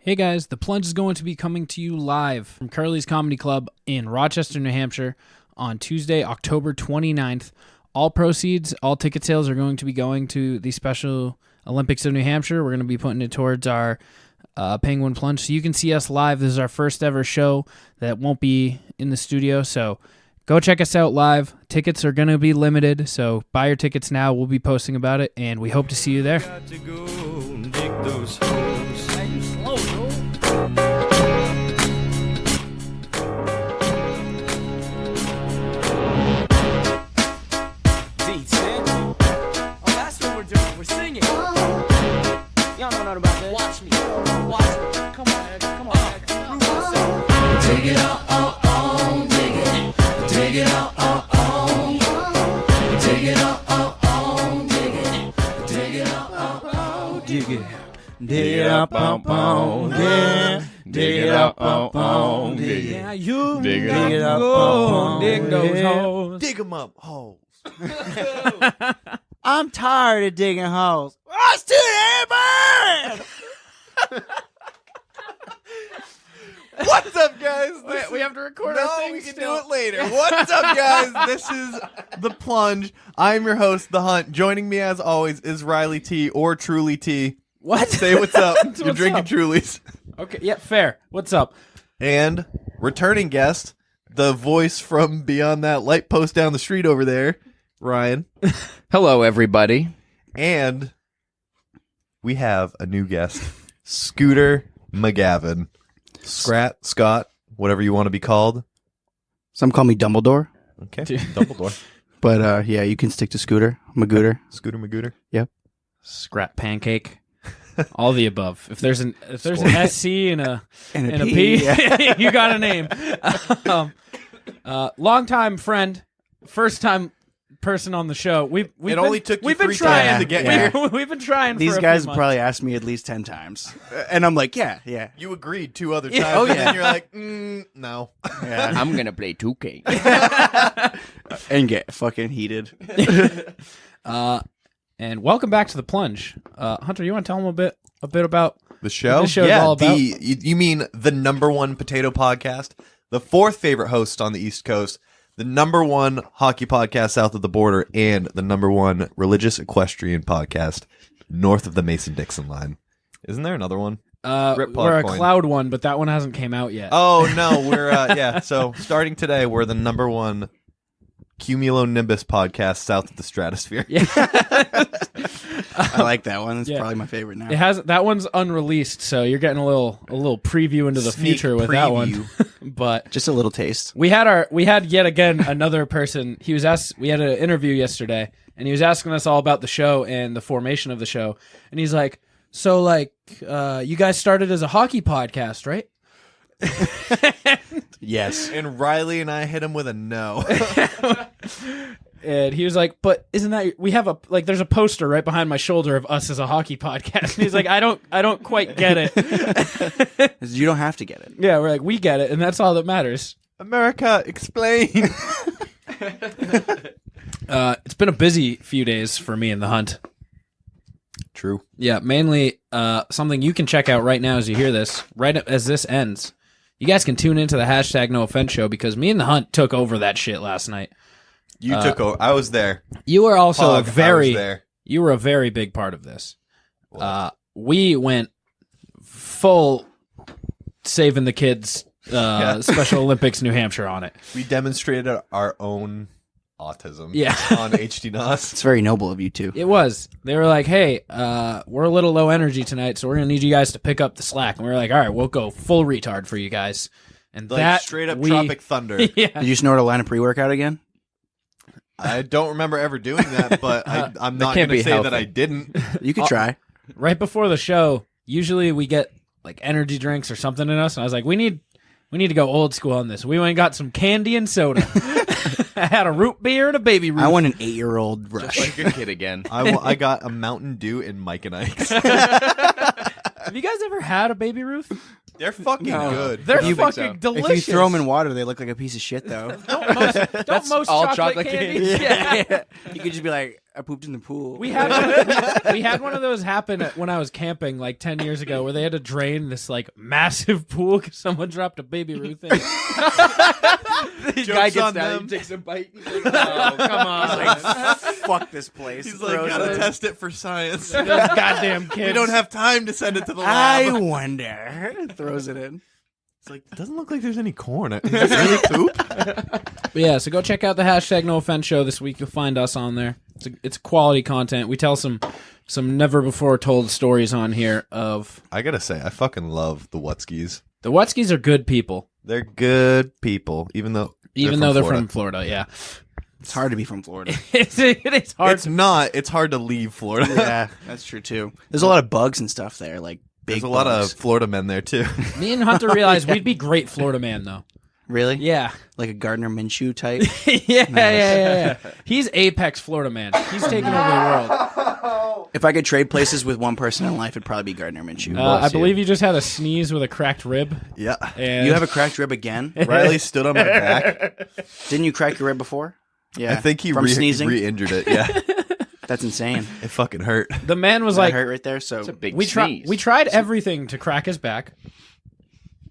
Hey guys, The Plunge is going to be coming to you live from Curlies Comedy Club in Rochester, New Hampshire on Tuesday, October 29th. All proceeds, all ticket sales are going to be going to the Special Olympics of New Hampshire. We're going to be putting it towards our Penguin Plunge. So you can see us live. This is our first ever show that won't be in the studio. So go check us out live. Tickets are going to be limited. So buy your tickets now. We'll be posting about it, and we hope to see you there. We're singing. Y'all know nothing about that. Watch me. Come on, Ed. Prove yourself. Take it all, dig it. Take it all, take it all, dig it. Take it all, dig it. Dig it up, yeah. Dig it up, dig it. Yeah, you dig it up, dig those holes. Dig them up, holes. I'm tired of digging holes. Us to the airburn! What's up, guys? Wait, we have to record No, our thing we can still. do it later. What's up, guys? This is The Plunge. I'm your host, The Hunt. Joining me, as always, is Riley T. or Truly T. What? Say what's up. You're What's drinking up? Trulies. Okay, yeah, fair. What's up? And returning guest, the voice from beyond that light post down the street over there, Ryan. Hello, everybody. And we have a new guest, Scooter McGavin. Scott, whatever you want to be called. Some call me Dumbledore, Okay, Dumbledore. but yeah, you can stick to Scooter. Magooter. Scooter Magooter. Yep. Scrap pancake. All the above. If there's an SC and a P, yeah. you got a name. Longtime friend, first time person on the show. We've only took you we've been 3 trying times to get here. We've been trying. These for a guys few have probably months. asked me at least 10 times. And I'm like, yeah. You agreed 2 other times, Yeah. Oh, and yeah. then you're like, no. Yeah. I'm going to play 2K. And get fucking heated. And welcome back to The Plunge. Hunter, you want to tell them a bit about The show? What this show is yeah, all about? you mean the #1 potato podcast, the 4th favorite host on the East Coast, the #1 hockey podcast south of the border, and the #1 religious equestrian podcast north of the Mason-Dixon line. Isn't there another one? Rip we're a Podcoin. cloud one, but that one hasn't came out yet. Oh, no, we're, yeah, so starting today, we're the #1 cumulonimbus podcast south of the stratosphere. Yeah. I like that one. It's Yeah. probably my favorite now. It has that one's unreleased, so you're getting a little preview into the Sneak future with that one. preview. But Just a little taste. we had yet again another person. We had an interview yesterday, and he was asking us all about the show and the formation of the show. And he's like, "So, like, you guys started as a hockey podcast, right?" Yes. And Riley and I hit him with a no. And he was like, "But isn't that we have there's a poster right behind my shoulder of us as a hockey podcast?" And he's like, "I don't quite get it." You don't have to get it. Yeah, we're like, we get it, and that's all that matters. America, explain. It's been a busy few days for me in the hunt. True. Yeah, mainly something you can check out right now as you hear this, right as this ends. You guys can tune into the #NoOffense show because me and the hunt took over that shit last night. You took over. I was there. You were also Pug, I was there. you were a very big part of this. We went full saving the kids Special Olympics New Hampshire on it. We demonstrated our own autism Yeah. on HTNOS. It's very noble of you, too. It was. They were like, "Hey, we're a little low energy tonight, so we're gonna need you guys to pick up the slack." And we were like, "All right, we'll go full retard for you guys." And Like that straight up Tropic Thunder. Yeah. Did you snort a line of pre-workout again? I don't remember ever doing that, but I'm not can't going be to say that healthy. I didn't. You could try. Right before the show, usually we get like energy drinks or something in us, and I was like, we need to go old school on this. We went and got some candy and soda. I had a root beer and a baby root. I want an 8-year-old rush. Like a kid again. I got a Mountain Dew and Mike and Ike's. Have you guys ever had a baby Ruth? They're fucking good. They're think fucking so. delicious. If you throw them in water, they look like a piece of shit, though. Don't most all chocolate chocolate candies? candy. Yeah. You could just be like, I pooped in the pool. We had one of those happen when I was camping like 10 years ago, where they had to drain this like massive pool because someone dropped a Baby Ruth in. The guy gets on down, them. he takes a bite. He's like, oh, come on. Fuck this place. He's like, gotta test it for science. Those goddamn kids. We don't have time to send it to the I lab. wonder. Throws it in. It's like, it doesn't look like there's any corn. Is this really poop? But yeah, so go check out the hashtag No Offense show this week. You'll find us on there. It's quality content. We tell some never before told stories on here of I gotta say, I fucking love the Wutskis. the Wutskis are good people, They're good people, even though they're Florida. from Florida. Yeah, It's hard to be from Florida. it is hard. It's not. It's hard to leave Florida. Yeah, that's true too. There's a lot of bugs and stuff there, like big There's a lot bugs. of Florida men there too. Me and Hunter realized we'd be great Florida man though. Really? Yeah. Like a Gardner Minshew type. yeah. He's apex Florida man. He's taking over the world. If I could trade places with one person in life, it'd probably be Gardner Minshew. I believe you just had a sneeze with a cracked rib. Yeah. And You have a cracked rib again? Riley stood on my back. Didn't you crack your rib before? Yeah. I think he From sneezing. re-injured it. Yeah. That's insane. It fucking hurt. the man was That like, hurt right there. So It's a big we sneeze. tried everything to crack his back,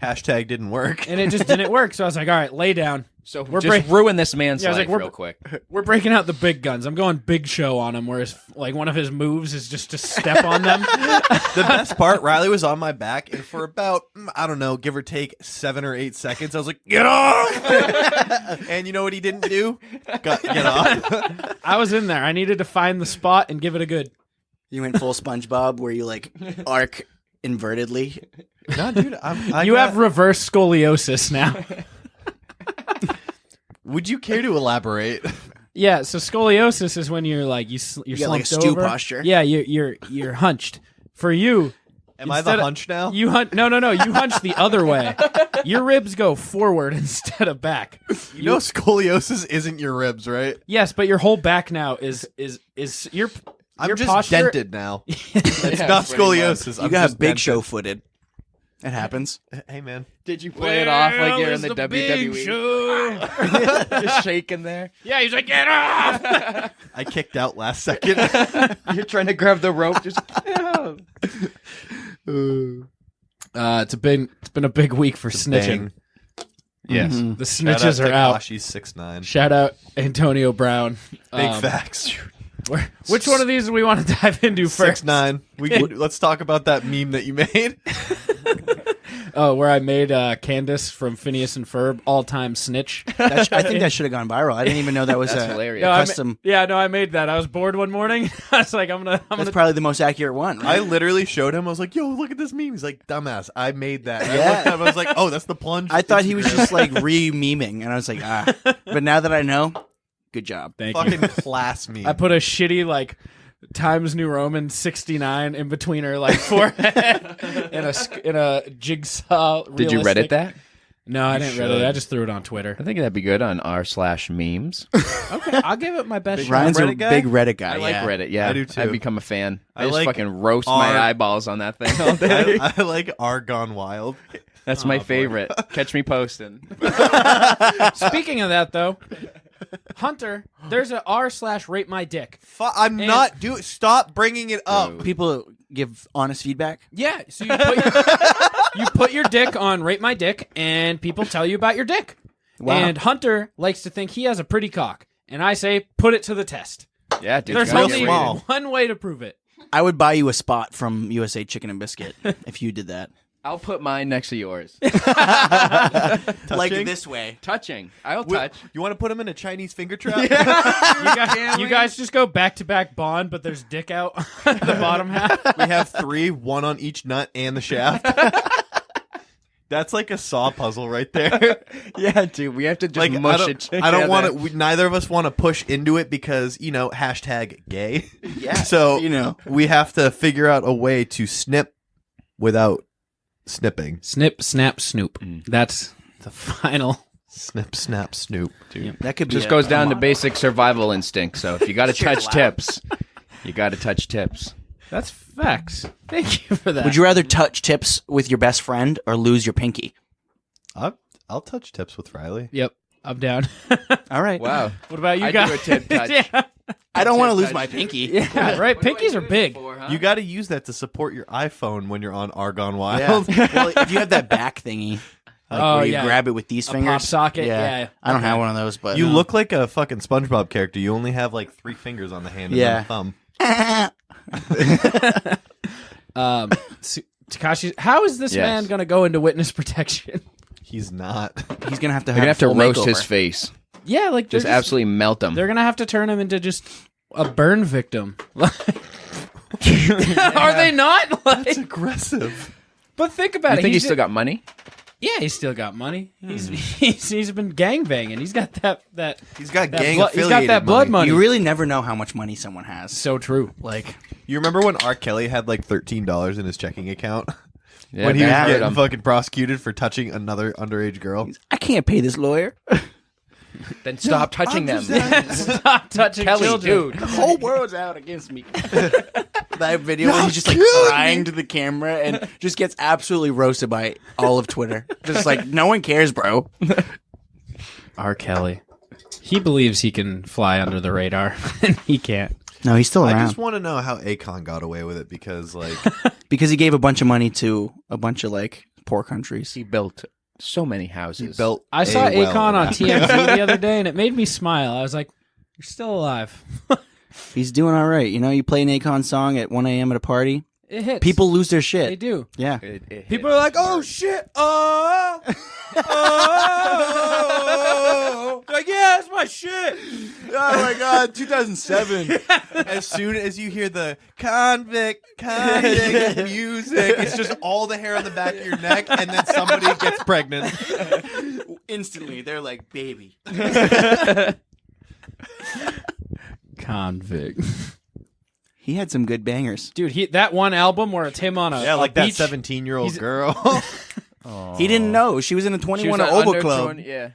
Hashtag didn't work. and it just didn't work. So I was like, all right, lay down. So We're just ruin this man's Yeah, I was life like, real quick. We're breaking out the big guns. I'm going big show on him, where like one of his moves is just to step on them. The best part, Riley was on my back, and for about, I don't know, give or take 7 or 8 seconds, I was like, get off! And you know what he didn't do? Get off. I was in there. I needed to find the spot and give it a good. you went full SpongeBob where you like arc invertedly. No, dude. You have reverse scoliosis now. Would you care to elaborate? Yeah, so scoliosis is when you're like you're got, like, a slumped stew over. posture. Yeah, you're hunched. For you, Am I instead the of- hunch now? You hunt? No. You hunch the other way. Your ribs go forward instead of back. You know scoliosis isn't your ribs, right? Yes, but your whole back now is your. I'm your just posture, dented now. It's not scoliosis. You I'm got just big dented. show footed. It happens. Hey, man. Did you play it off like you're in the Big WWE? Show. Just shaking there. Yeah, he's like, get off. I kicked out last second. You're trying to grab the rope. Just It's been a big week for snitching. Bang. yes. The snitches are out. She's 6'9". Shout out Antonio Brown. Big facts. Which one of these do we want to dive into first? 6'9". Let's talk about that meme that you made. Oh, where I made Candace from Phineas and Ferb all-time snitch. I think that should have gone viral. I didn't even know that was That's a hilarious. No, custom. I made that. I was bored one morning. I was like, I'm That's gonna. probably the most accurate one. I Right? literally showed him. I was like, "Yo, look at this meme." He's like, "Dumbass, I made that." And Yeah. I looked at him. I was like, "Oh, that's the plunge." I thought he was Instagram." just like re-meming, and I was like, ah. But now that I know, good job. Thank you. fucking class meme. I put a shitty like Times New Roman 69 in between her like forehead in a jigsaw. Did you realistic- Reddit that? No, I didn't Reddit it. should. I just threw it on Twitter. I think that'd be good on r/memes. Okay, I'll give it my best shot. Ryan's a Reddit guy? big Reddit guy. I like yeah. Reddit. Yeah, I do too. I've become a fan. I, I just like fucking roast my R- eyeballs on that thing all day. I like Argon Wild. That's my favorite. Catch me posting. Speaking of that, though, Hunter, there's a r/rate my dick. I'm not doing. Stop bringing it up. People give honest feedback. Yeah, so you put your dick on rate my dick, and people tell you about your dick. Wow. And Hunter likes to think he has a pretty cock, and I say put it to the test. Yeah, dude. There's gotta only get small. rated. one way to prove it. I would buy you a spot from USA Chicken and Biscuit if you did that. I'll put mine next to yours. Like this way. Touching. I'll touch. You want to put him in a Chinese finger trap? You guys just go back to back bond, but there's dick out the bottom half. We have 3, 1 on each nut and the shaft. That's like a saw puzzle right there. Yeah, dude. We have to just Like mush I it. don't want together. to. Neither of us want to push into it because hashtag gay. Yeah. So we have to figure out a way to snip without snipping. Snip, snap, snoop. That's the final. Snip, snap, snoop. Dude. That could be Just a- goes down a to motto. basic survival instinct. So if you got to Shit touch loud. tips, you got to touch tips. That's facts. Thank you for that. Would you rather touch tips with your best friend or lose your pinky? I'll touch tips with Riley. Yep, I'm down. All right. Wow. What about you I guys? do a tip touch. Yeah. I don't want to lose my pinky. Yeah, right. Pinkies are big. You got to use that to support your iPhone when you're on Argon Wild. Yeah. Well, if you have that back thingy, where you yeah. grab it with these A fingers. pop socket, yeah. I don't have one of those, but You look like a fucking SpongeBob character. You only have like 3 fingers on the hand and Yeah. then a thumb. Tekashi, how is this Yes. man going to go into witness protection? He's not. he's gonna have to They're gonna have to full roast makeover. his face. Yeah, like Just absolutely melt him. They're going to have to turn him into just a burn victim. Are they not? That's aggressive. But think about You it. think he's still got money? Yeah, he's still got money. He's been gangbanging. He's got that He's got that gang blood- he's got affiliated that blood money. You really never know how much money someone has. So true. Like, You remember when R. Kelly had like $13 in his checking account? Yeah, when he was I heard getting him. fucking prosecuted for touching another underage girl? I can't pay this lawyer. Then stop touching them. Stop touching Kelly, children. dude. The whole world's out against me. That video where he's just like crying to the camera and just gets absolutely roasted by all of Twitter. Just like, no one cares, bro. R. Kelly. He believes he can fly under the radar, and he can't. No, he's still I around. just want to know how Akon got away with it because, like, Because he gave a bunch of money to a bunch of like poor countries. He built so many houses. he built. I saw a well Akon in on Africa. TMZ the other day, and it made me smile. I was like, "You're still alive." He's doing all right. You know, you play an Akon song at 1 a.m. at a party. It hits. People lose their they shit. do. Yeah. People are like, "Oh shit! Oh, like yeah, that's my shit." Oh my god, 2007. As soon as you hear the convict music, it's just all the hair on the back of your neck, and then somebody gets pregnant. Instantly, they're like, baby. Convict. He had some good bangers. Dude, that one album where it's him on a Yeah, like that beach, 17-year-old He's- girl. He didn't know. She was in a 21 Oval Club. Yeah.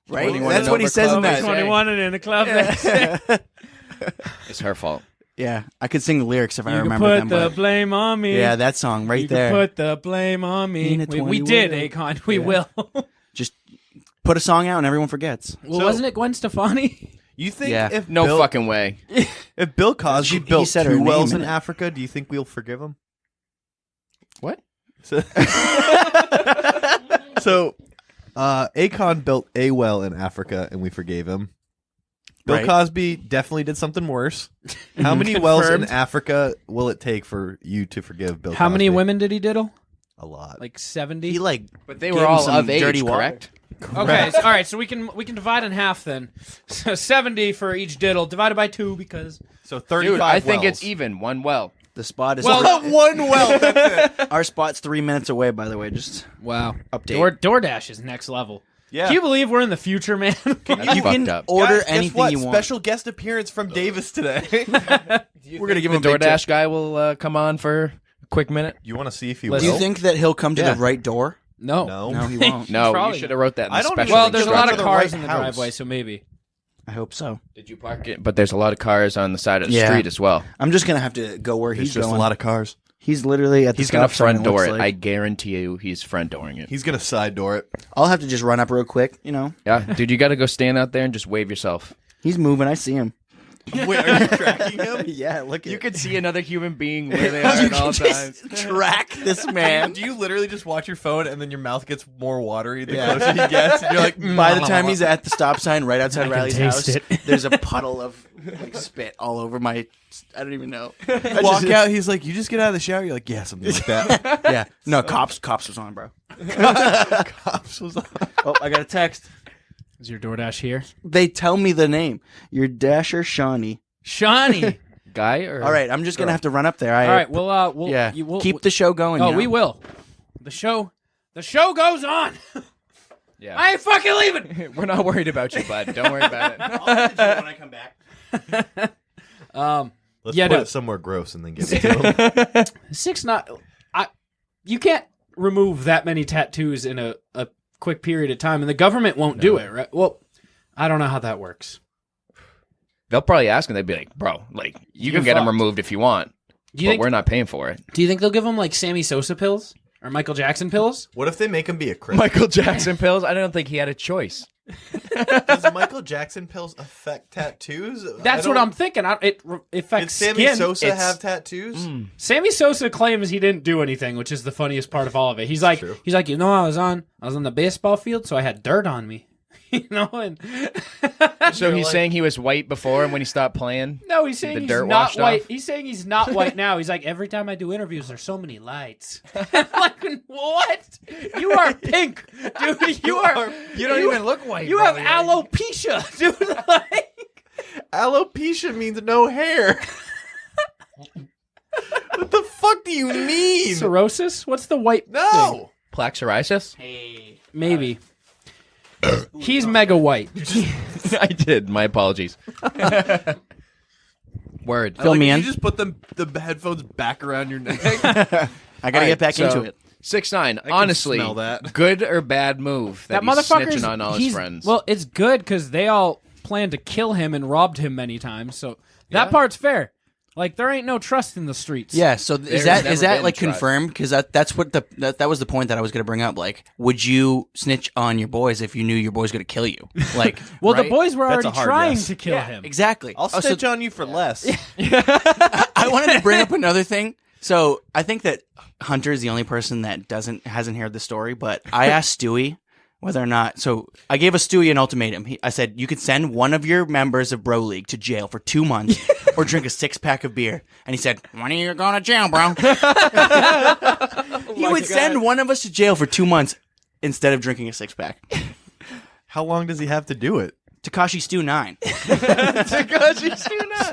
Right? 21 That's and what he over says in club. that. 21 and in the club. It's her fault. Yeah, I could sing the lyrics if I You can remember put them. the But blame on me. yeah, that song right you there. can put the blame on me. In a We 21 did, way. Akon. We Yeah. will. Just put a song out and everyone forgets. Well, So- wasn't it Gwen Stefani? You think Yeah. if No Bill, fucking way. if Bill Cosby He built said her 2 name wells in in it. Africa, do you think we'll forgive him? What? So, Akon built a well in Africa, and we forgave him. Bill Right. Cosby definitely did something worse. How many wells in Confirmed. Africa will it take for you to forgive Bill How Cosby? many women did he diddle? A lot. Like 70? He like, But they Gave were him all some of age, dirty water. correct? Okay, all right, so we can divide in half then. So 70 for each diddle, divided by 2 because So 35 Dude, I think wells. it's even. One well. the spot is. Well, One well, that's it. our spot's 3 minutes away, by the way. Just wow. Update. DoorDash is next level. Yeah. Can you believe we're in the future, man? That's you fucked can up. order Guys, guess anything what? you want. Special guest appearance from Davis today. We're gonna give him a DoorDash guy will come on for a quick minute. You want to see if he Do will? you think that he'll come to Yeah. the right door? No. No. he won't. No, Probably you should have wrote that in the I don't special even Well, think there's a so. lot To of the cars right in the house. driveway, so maybe. I hope so. Did you park it? But there's a lot of cars on the side of the Yeah. street as well. I'm just gonna have to go where There's he's just going. a lot of cars. He's literally at the He's gonna stop sign, front door looks it. like. I guarantee you, he's front dooring it. He's gonna side door it. I'll have to just run up real quick. You know, Yeah, dude, you got to go stand out there and just wave yourself. he's moving. I see him. Wait, are you tracking him? Yeah, look at You could see another human being where they are at all times. track this man. Do you literally just watch your phone and then your mouth gets more watery the Yeah. closer he gets? And you're like, By the time he's at the stop sign right outside Riley's taste house, it. there's a puddle of like spit all over my. I don't even know. walk out, he's like, you just get out of the shower? You're like, yeah, something like that. Yeah, no, cops was on, bro. Cops was on. Oh, I got a text. Is your DoorDash here? They tell me the name. Your Dasher Shawnee. Shawnee. Guy or All right, I'm just gonna have to run up there. All right, we'll yeah, you will keep the show going. Oh, you know? we will. The show goes on. Yeah. I ain't fucking leaving. We're not worried about you, bud. Don't worry about it. I'll message you when I come back. Let's Yeah, put no. it somewhere gross and then give it to him. 6ix9ine. You can't remove that many tattoos in a quick period of time, and the government won't do it, right? Well, I don't know how that works. They'll probably ask him. They'd be like, "Bro, like you You're can get him fucked. removed if you want, Do you but think? we're not paying for it." Do you think they'll give him like Sammy Sosa pills or Michael Jackson pills? What if they make him be a Christian? Michael Jackson pills. I don't think he had a choice. Does Michael Jackson pills affect tattoos? That's what I'm thinking. It affects Did Sammy skin. Sosa have tattoos? Sammy Sosa claims he didn't do anything, which is the funniest part of all of it. He's like, you know, I was on the baseball field, so I had dirt on me. You know, and So he's saying he was white before, and when he stopped playing, no, he's saying the he's dirt not washed white. off? He's saying he's not white now. He's like, every time I do interviews, there's so many lights. I'm like, what? You are pink, dude. You don't even look white. You bro. have alopecia, dude. Like, Alopecia means no hair. What the fuck do you mean? cirrhosis? What's the white? No. plaque psoriasis. Maybe. He's mega white. I did. My apologies. Word. Fill me in. You just put the headphones back around your neck. I gotta get back into it. 6ix9ine. can Honestly, smell that. good or bad move that, That he's motherfucker's snitching on all his friends? Well, it's good because they all planned to kill him and robbed him many times. So that Yeah. part's fair. Like there ain't no trust in the streets. Yeah, so There's is never that been like trust. confirmed? Because that's what that was the point that I was going to bring up. Like, would you snitch on your boys if you knew your boys going to kill you? Like, Well, right? the boys were That's already a hard trying yes. to kill him. Exactly. I'll Oh, so snitch on you for less. I wanted to bring up another thing. So I think that Hunter is the only person that hasn't heard the story. But I asked Stewie whether or not. So I gave a Stewie an ultimatum. I said you could send one of your members of Bro League to jail for 2 months or drink a 6-pack of beer. And he said, "When are you going to jail, bro?" He would send one of us to jail for 2 months instead of drinking a 6-pack. How long does he have to do it? Tekashi Stu 9.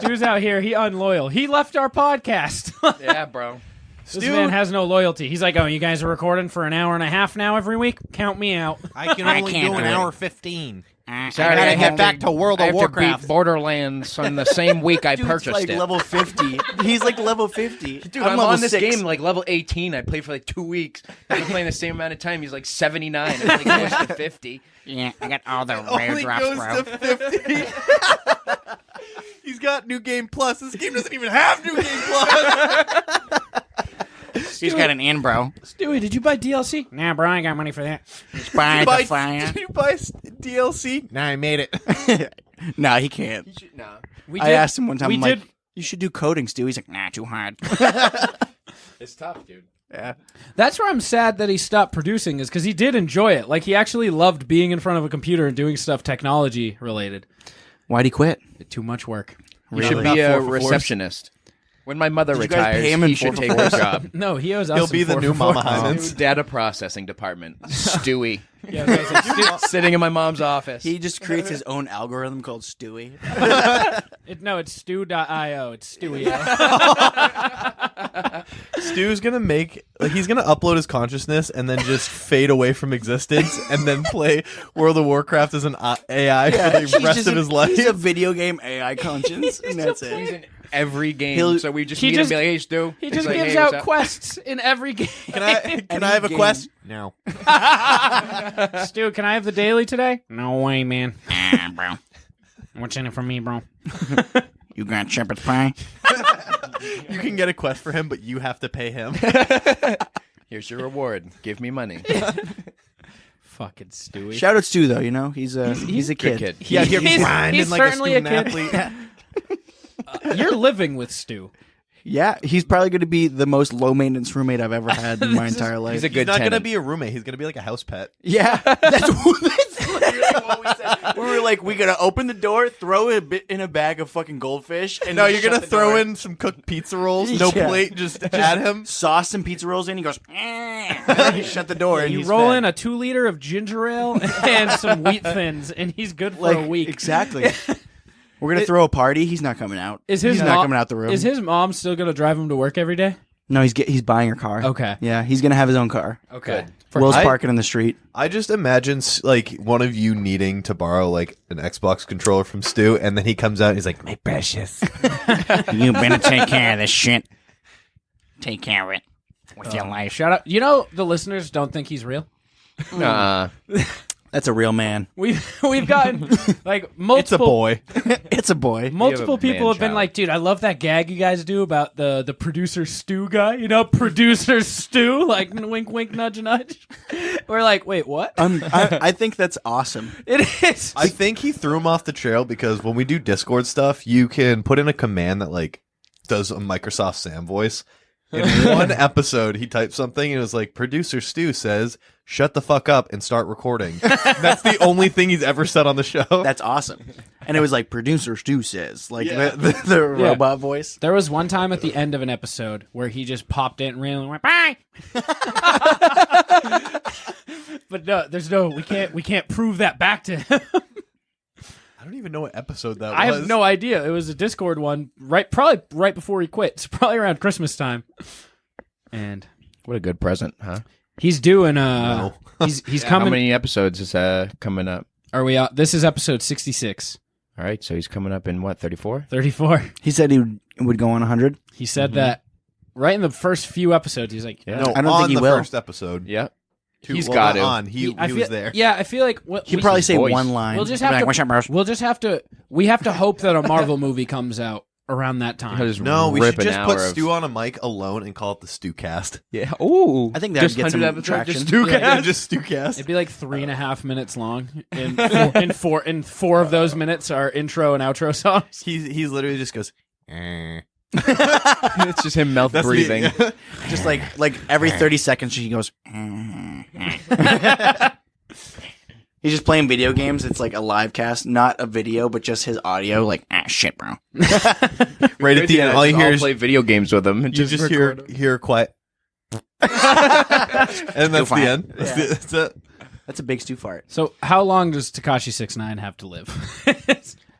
Stu's out here. He unloyal. He left our podcast. Yeah, bro. This man has no loyalty. He's like, oh, you guys are recording for an hour and a half now every week? Count me out. I can only do an hour 15. Sorry, gotta I get have back to World I of have to beat Warcraft. Borderlands on the same week I Dude's purchased like it. level 50. He's like level 50. Dude, I'm I'm level on this 6. game like level 18. I played for like 2 weeks. I've been playing the same amount of time. He's like 79. I'm like close to 50. Yeah, I got all the rare Only drops, goes bro. to 50. He's got New Game Plus. This game doesn't even have New Game Plus. He's got an in, bro. Stewie, did you buy DLC? Nah, bro, I ain't got money for that. By Did the you fire. buy DLC? Nah, I made it. Nah, he can't. We I asked him one time, we I'm did. like, you should do coding, Stu. He's like, nah, too hard. It's tough, dude. Yeah. That's where I'm sad that he stopped producing is because he did enjoy it. Like, he actually loved being in front of a computer and doing stuff technology related. Why'd he quit? Too much work. You should be a receptionist. When my mother Did you guys retires, pay him in he should 4 take for her 4s? job. No, he owes us. He'll some be the 4 new for Mama 4. Heinz. Data processing department. Stewie. Yeah, I was like, Sitting in my mom's office. He just creates his own algorithm called Stewie. it's stew.io. It's Stewie. Stu's gonna he's gonna upload his consciousness and then just fade away from existence and then play World of Warcraft as an AI for the rest of his life. He's a video game AI conscience, and that's He's it. in every game. He'll- So we just he meet just- him and be like, hey, Stu. He He's just like, gives hey, what's out up? quests in every game. Can I have a game. quest? No. Stu, can I have the daily today? No way, man. Ah, bro. What's in it for me, bro? You got shepherd's pie? You can get a quest for him, but you have to pay him. Here's your reward. Give me money. Fucking Stewie. Shout out Stu, though, you know? He's a Good kid. kid. Yeah, here He's- grinding he's like certainly a student kid. athlete. You're living with Stu. Yeah, he's probably going to be the most low-maintenance roommate I've ever had in my entire life. He's a He's good not gonna tenant. be a roommate. He's gonna be like a house pet. Yeah, that's literally what we said. We were like, we gotta open the door, throw a bit in a bag of fucking goldfish, and No, just you're shut gonna the throw door. in some cooked pizza rolls, no Yeah. plate, just add him. sauce and pizza rolls in. He goes, you shut the door, and You he's roll fed. in a 2-liter of ginger ale and some wheat thins, and he's good for a week. Exactly. We're gonna throw a party. He's not coming out. Is his he's mom, not coming out the room. Is his mom still going to drive him to work every day? No, he's buying her car. Okay. Yeah, he's gonna have his own car. Okay. Will's I- parking in the street. I just imagine like one of you needing to borrow like an Xbox controller from Stu, and then he comes out and he's like, "My precious." You better take care of this shit. Take care of it with your life. Shut up. You know, the listeners don't think he's real. That's a real man. We've gotten like multiple. It's a boy. It's a boy. Multiple You have a people have been man-child. like, dude, I love that gag you guys do about the producer Stu guy. You know, producer Stu, like wink, wink, nudge, nudge. We're like, wait, what? I think that's awesome. It is. I think he threw him off the trail because when we do Discord stuff, you can put in a command that like does a Microsoft Sam voice. In one episode, he typed something and it was like, producer Stu says, shut the fuck up and start recording. That's the only thing he's ever said on the show. That's awesome. And it was like producer Stu says, like the robot voice. There was one time at the end of an episode where he just popped in and ran and went, bye. But no, we can't prove that back to him. I don't even know what episode that was. I have no idea. It was a Discord one, probably right before he quit. It's probably around Christmas time. And What a good present, huh? he's doing No. he's How coming. many episodes is coming up? Are we out? This is episode 66. All right, so he's coming up in what, 34? 34. He said he would go on 100. He said that right in the first few episodes. He's like, Yeah. No, I don't on think he the will. first episode. Yeah. He's got not to. on. He I feel, was there. Yeah, I feel like He'd probably say voice. one line. We'll just Be have like, to. "What's up, bros?" We'll just have to. We have to hope that a Marvel movie comes out around that He'll time. just No, we rip should an just put hour of- Stu on a mic alone and call it the Stewcast. Yeah. Ooh. I think that'd Just get some 100 episodes, traction. just Stu Yeah. cast. Just Stewcast. It'd be like 3.5 minutes long, and four of those minutes are intro and outro songs. He's literally just goes. "Eh." It's just him mouth That's breathing. the- Just like every 30 seconds, he goes. He's just playing video games. It's like a live cast, not a video, but just his audio. Like, shit, bro. right at the end, all you hear is play video games with him. And you just hear quiet, and that's the fine. end. That's it. That's a big Stu fart. So, how long does Tekashi 6ix9ine have to live?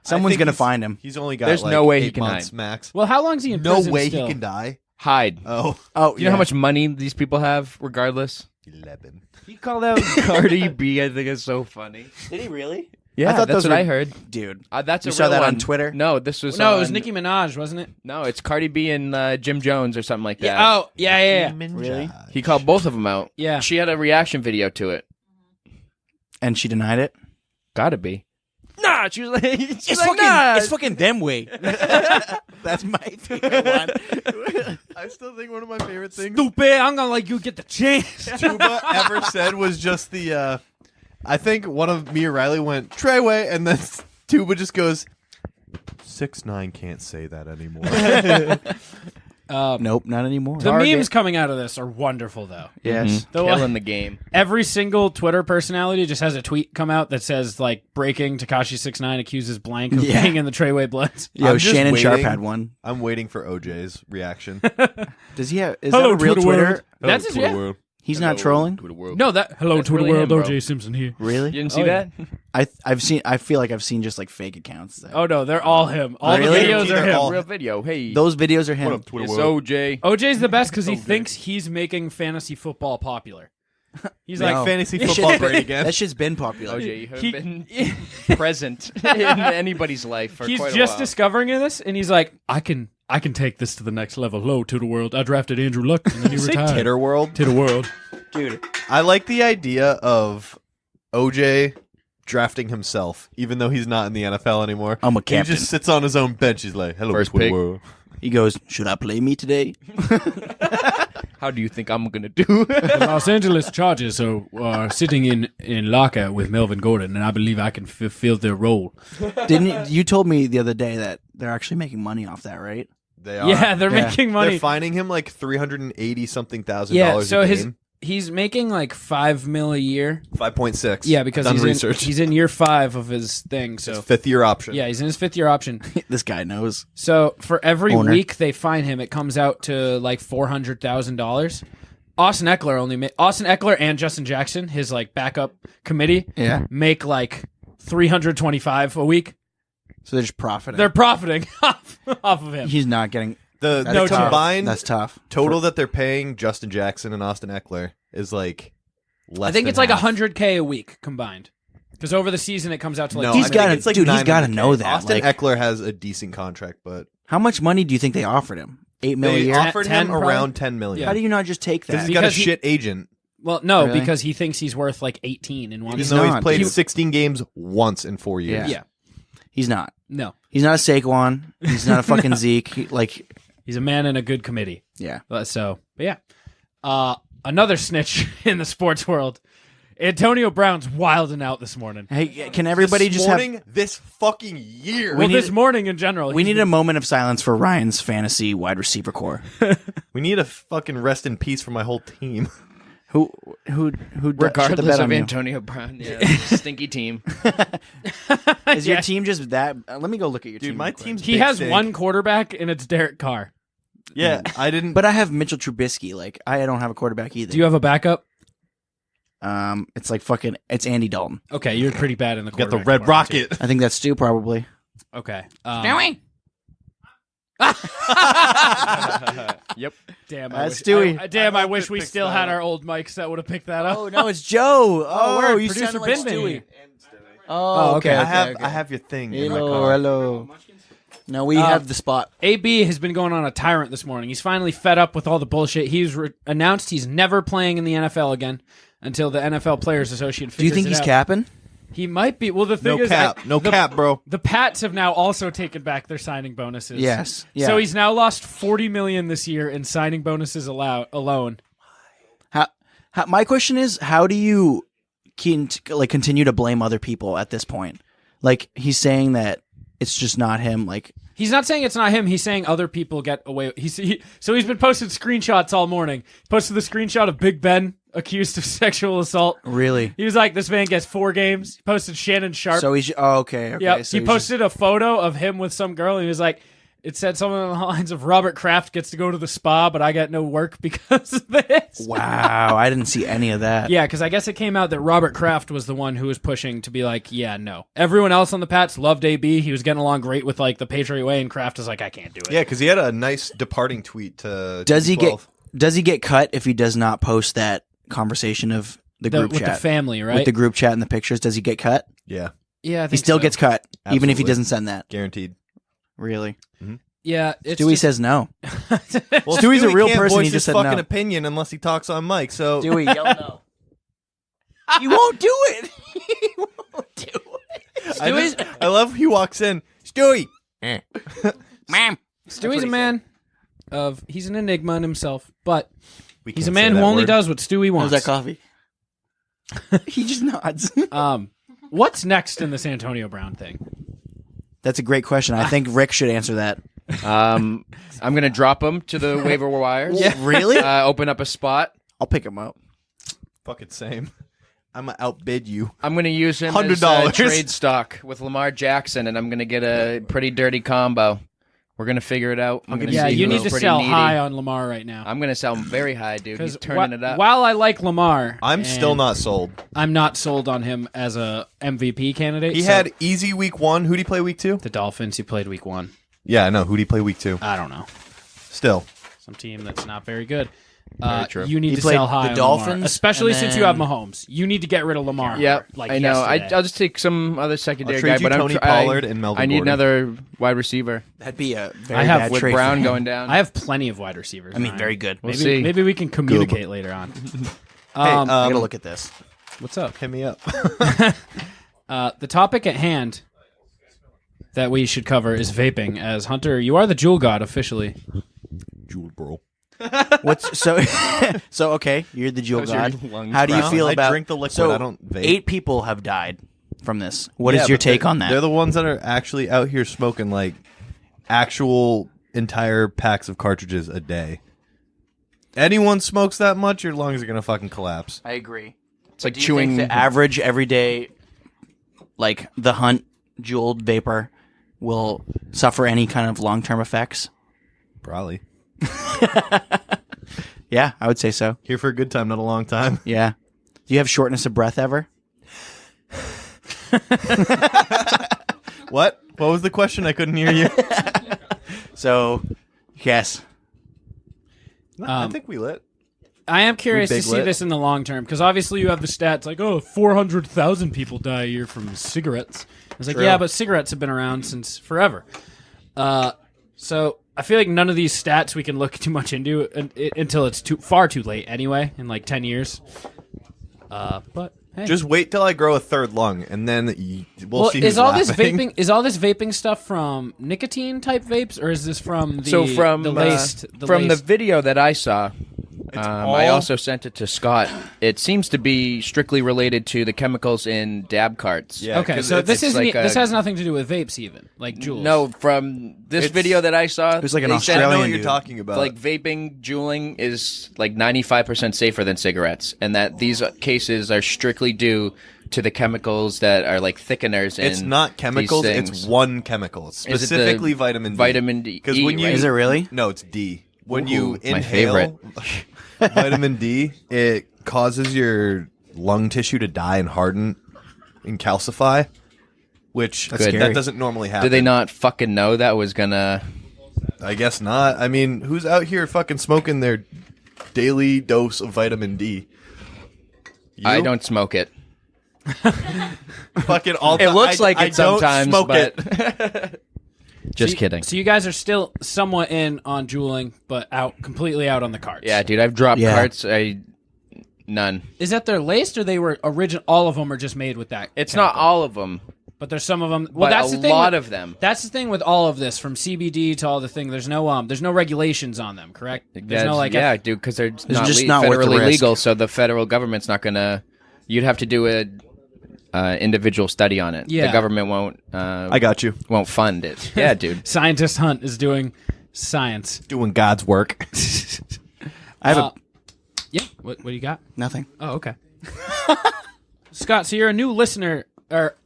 Someone's I think gonna he's- find him. He's only got There's like no way he 8 can months hide. max. Well, how long is he in No prison way still? he can die. hide. Oh, Oh, You know how much money these people have, regardless? 11. He called out Cardi B. I think it's so funny. Did he really? Yeah, I thought that's those what were- I heard. Dude. That's You a saw real that one. on Twitter? No, this was No, it was on- Nicki Minaj, wasn't it? No, it's Cardi B and Jim Jones or something like that. Yeah. Oh, yeah. Really? He called both of them out. Yeah. She had a reaction video to it. And she denied it? Gotta be. Nah, she was like, It's fucking them way. That's my favorite one. I still think one of my favorite things Stupid, I'm gonna let you get the chance. Tuba ever said was just the. I think one of me or Riley went Treyway, and then Tuba just goes. 6ix9ine can't say that anymore. Nope, not anymore. The memes coming out of this are wonderful, though. Yes. The Killing the game. Every single Twitter personality just has a tweet come out that says, like, breaking Tekashi 6ix9ine accuses blank of Yeah. being in the Treyway Bloods. Yo, I'm just Shannon Sharp waiting. had one. I'm waiting for OJ's reaction. Does he have? Is Hello, that a real Twitter Twitter? world. That's his, yeah. He's not trolling. No, hello That's to the really world, him, bro. OJ Simpson here. Really? You didn't see Oh, yeah. that? I've seen. I feel like I've seen just like fake accounts. That, Oh, no, they're all him. All Really? the videos are They're him. all- Real video. Hey. those videos are him. What up, Twitter It's world? OJ. OJ's the best because he thinks he's making fantasy football popular. He's No. like, Fantasy That football shit's great been- again. That shit's been popular. OJ, you have He- been present in anybody's life for he's quite a just while. discovering this, and he's like, I can take this to the next level. Hello to the world. I drafted Andrew Luck, and then he Say retired. Titter world. To the world. Dude, I like the idea of OJ drafting himself, even though he's not in the NFL anymore. I'm a He captain. just sits on his own bench. He's like, "Hello, First Twitter pick. world." He goes, "Should I play me today?" How do you think I'm going to do? The Los Angeles Chargers are sitting in locker with Melvin Gordon, and I believe I can fulfill their role. Didn't you told me the other day that they're actually making money off that, right? They are. Yeah, they're Yeah. making money. They're fining him like $380-something thousand. Yeah, so a game. he's making like $5 million a year. 5.6. Yeah, because done he's research. he's in year 5 of his thing. So His 5th year option. yeah, he's in his 5th year option. This guy knows. So for every Owner. week they fine him, it comes out to like $400,000. Austin Eckler and Justin Jackson, his like backup committee, Yeah. make like $325 a week. So they're just profiting. They're profiting off of him. He's not getting. The That's tough. combined That's tough. total that they're paying Justin Jackson and Austin Eckler is like less I think than it's like half. $100K a week combined. Because over the season it comes out to like No, He's I think gotta- it's like dude, he's gotta 900K. know that, Austin like- Eckler has a decent contract, but How much money do you think they offered him? $8 million a they year. offered 10 him probably? around $10 million. How do you not just take Because that? he's got a Because he- shit agent. Well, no, Really? because he thinks he's worth like 18 and wants Even though he's not, played dude. 16 games once in 4 years. Yeah. He's not. No. He's not a Saquon. He's not a fucking Zeke. He's a man in a good committee. Yeah. But yeah. Another snitch in the sports world. Antonio Brown's wilding out this morning. Hey, can everybody just have? this fucking year. Well, this morning in general. We need a moment of silence for Ryan's fantasy wide receiver core. We need a fucking rest in peace for my whole team. Who shut the Regardless bet of on you? Antonio Brown, stinky team. Is your team just that? Let me go look at your team. Dude, my real quick. team's He big has stink. one quarterback, and it's Derek Carr. Yeah, I didn't. But I have Mitchell Trubisky. Like I don't have a quarterback either. Do you have a backup? It's like fucking. It's Andy Dalton. Okay, you're pretty bad in the got the quarterback Red department, too. Rocket. I think that's Stu probably. Okay. Yep. Damn, That's Stewie. I wish we still had our old mics that would have picked that up. Oh no, it's Joe. Oh, word. you Producer sounded like BinBin. Stewie. Oh, okay. I have your thing. in my car. Hello. No, we have the spot. AB has been going on a tyrant this morning. He's finally fed up with all the bullshit. He's announced he's never playing in the NFL again until the NFL Players Association figures Do you think it he's out. capping? He might be. Well, the thing No is, cap. No cap, bro. The Pats have now also taken back their signing bonuses. Yes. Yeah. So he's now lost $40 million this year in signing bonuses alone. My question is, how do you continue to blame other people at this point? Like he's saying that it's just not him. Like He's not saying it's not him. He's saying other people get away. So he's been posting screenshots all morning. Posted the screenshot of Big Ben accused of sexual assault. really. He was like, this man gets 4 games. He posted Shannon Sharp. So he's okay. Yep. So he posted a photo of him with some girl. And he was like, it said something along the lines of Robert Kraft gets to go to the spa, but I got no work because of this. Wow, I didn't see any of that. Yeah, because I guess it came out that Robert Kraft was the one who was pushing to be like, yeah, no. Everyone else on the Pats loved AB. He was getting along great with like the Patriot way, and Kraft was like, I can't do it. Yeah, because he had a nice departing tweet to. Does he 12. get cut if he does not post that conversation of the group with chat the family, right? with the group chat and the pictures? Does he get cut? Yeah, Yeah, I think He still so. gets cut, even if he Absolutely. doesn't send that. guaranteed. Really? Yeah, it's Stewie just- says no. Well, Stewie's a real can't person, Voice he just his said fucking no. opinion unless he talks on mic. So Stewie, yell no. He won't do it. He won't do it. I love he walks in. Stewie. Stewie's a man of he's an enigma in himself, but We he's a can't man say who that only word. does what Stewie How's wants. that coffee? He just nods. What's next in this Antonio Brown thing? That's a great question. I think Rick should answer that. I'm gonna drop him to the waiver wires. Really? Open up a spot. I'll pick him up. Fucking same. I'm gonna outbid you. I'm gonna use him as $100. trade stock with Lamar Jackson, and I'm gonna get a pretty dirty combo. We're gonna figure it out. I'm gonna Yeah, see you who's need to pretty sell needy. high on Lamar right now. I'm gonna sell him very high, dude. He's Because turning it up. while I like Lamar, I'm and still not sold. I'm not sold on him as a MVP candidate. He so- had easy week 1. Who'd he play week 2? the Dolphins. He played week 1. Yeah, I know. Who'd he play week 2? I don't know. Still. Some team that's not very good. true. You need He to played sell high the on Dolphins, Lamar, especially and since you have Mahomes. You need to get rid of Lamar. Yep, like I know. yesterday. I'll just take some other secondary I'll trade guy, you but Tony I'm Pollard and Melvin I need Gordon. another wide receiver That'd be a very I have bad with trade Brown for him. going down. I have plenty of wide receivers. I mean, Ryan. very good. We'll Maybe, see. maybe we can communicate later on. Hey, I gotta look at this. What's up? hit me up. The topic at hand that we should cover is vaping. As Hunter, you are the Jewel God officially. Jewel, bro. What's so? So okay, you're the Jewel Those are God. lungs, How do you bro. feel I about? drink the liquid, So I don't vape. 8 people have died from this. What is Yeah, your but take they're- on that? They're the ones that are actually out here smoking like actual entire packs of cartridges a day. Anyone smokes that much, your lungs are gonna fucking collapse. I agree. It's like Do you chewing. think the average everyday, like the Hunt jeweled vapor, will suffer any kind of long-term effects? Probably. Yeah, I would say so. Here for a good time, not a long time. Yeah. Do you have shortness of breath ever? What? What was the question? I couldn't hear you. So, yes. I think we lit. I am curious to big see lit. this in the long term because obviously you have the stats like, 400,000 people die a year from cigarettes. It's like, yeah, but cigarettes have been around since forever. So I feel like none of these stats we can look too much into until it's far too late anyway, in like 10 years. But hey. Just wait till I grow a third lung, and then we'll see. is who's all laughing. this vaping stuff from nicotine type vapes, or is this from the so from the the laced video that I saw, I also sent it to Scott. It seems to be strictly related to the chemicals in dab carts. Yeah, Okay, 'cause so it's this like this has nothing to do with vapes, even like Juuls. No, from this It's- video that I saw, It was like an they said I know Australian what you're dude. talking about. like vaping, juuling is like 95% safer than cigarettes, and that these cases are strictly due to the chemicals that are like thickeners. it's in not chemicals. these It's things. one chemical, Is it the specifically vitamin D. Vitamin D. Because when you right? Is it really? No, it's D. When Ooh, you my inhale vitamin D, it causes your lung tissue to die and harden and calcify, which That's scary. that doesn't normally happen. Did they not fucking know that was gonna? I guess not. I mean, who's out here fucking smoking their daily dose of vitamin D? You? I don't smoke it. fucking all. It looks like I it sometimes, don't smoke but it. just kidding. So you guys are still somewhat in on juuling, but completely out on the carts. Yeah, dude, I've dropped Yeah. carts. None. Is that they're laced, or they were original? All of them are just made with that. It's chemical? not all of them, but there's some of them. Well, but that's a the thing. lot with, of them. That's the thing with all of this, from CBD to all the thing. There's no regulations on them, correct? There's no like. yeah, dude, because they're not, just not worth the federally risk. legal, so the federal government's not gonna. You'd have to do a individual study on it. Yeah. The government won't. I got you. Won't fund it. Yeah, dude. Scientist Hunt is doing science. Doing God's work. I have Yeah. What do you got? nothing. Oh, okay. Scott, so you're a new listener, or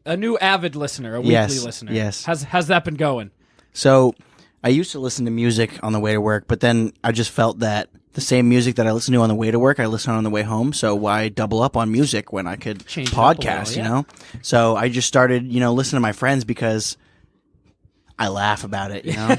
a new avid listener, a weekly Yes, listener. yes. How's that been going? So I used to listen to music on the way to work, but then I just felt that the same music that I listen to on the way to work, I listen on the way home. So why double up on music when I could Change it up a podcast, little, you yeah. know? So I just started, listening to my friends because I laugh about it, you know?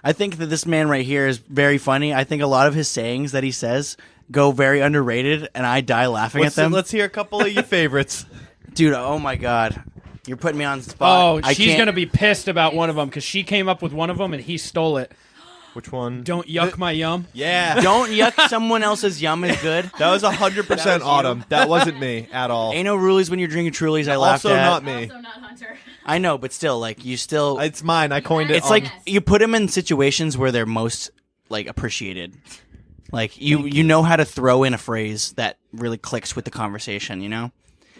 I think that this man right here is very funny. I think a lot of his sayings that he says go very underrated, and I die laughing at them. Let's hear a couple of your favorites. Dude, oh my God. You're putting me on the spot. Oh, she's going to be pissed about one of them because she came up with one of them and he stole it. Which one? Don't yuck my yum. Yeah. Don't yuck someone else's yum is good. That was 100% Autumn. That wasn't me at all. Ain't no rulies when you're drinking Trulies. I laughed Also at. not me. Also not Hunter. I know, but still, like, you still. It's mine. I coined it. It's like you put them in situations where they're most like appreciated. Like you know how to throw in a phrase that really clicks with the conversation. You know,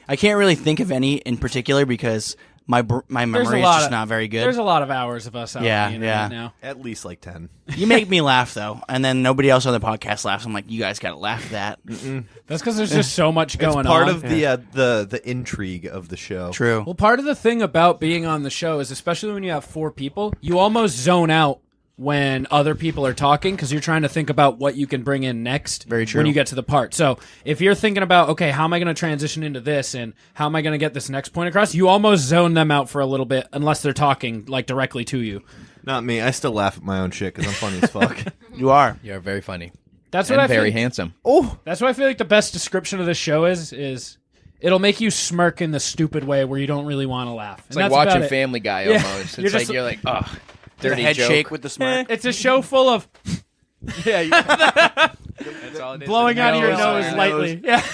I can't really think of any in particular because my memory is just not very good. There's a lot of hours of us out Yeah, on the internet yeah. now. at least like 10. You make me laugh though, and then nobody else on the podcast laughs. I'm like, you guys gotta laugh at that. That's because there's just so much going It's part on. of the intrigue of the show. True. Well, part of the thing about being on the show is, especially when you have 4 people, you almost zone out when other people are talking because you're trying to think about what you can bring in next. Very true. When you get to the part. So if you're thinking about, okay, how am I going to transition into this and how am I going to get this next point across, you almost zone them out for a little bit unless they're talking like directly to you. Not me. I still laugh at my own shit because I'm funny as fuck. You are. You're very funny That's what and I very feel. handsome. Oh, That's what I feel like the best description of this show is it'll make you smirk in the stupid way where you don't really want to laugh. It's like watching Family Guy Yeah. almost. You're It's just like you're like, oh, dirty head joke. shake with the smirk. It's a show full of That's all it is. blowing out of your Nose, nose your lightly. Yeah.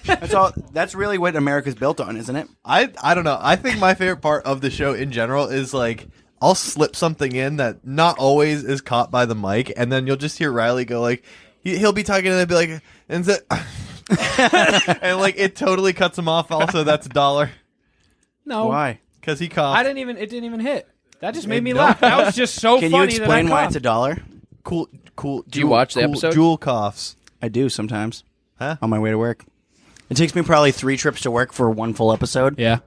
That's all. That's really what America's built on, isn't it? I don't know. I think my favorite part of the show in general is like I'll slip something in that not always is caught by the mic, and then you'll just hear Riley go like he'll be talking and I'll be like and and like it totally cuts him off. Also, that's $1 No. Why? because he coughed. It didn't even hit. That just made me no. laugh. That was just so Can funny. you explain that I why coughed. it's $1? Cool. Do you watch the episode? Jewel coughs. I do sometimes. Huh? On my way to work. It takes me probably 3 trips to work for one full episode. Yeah.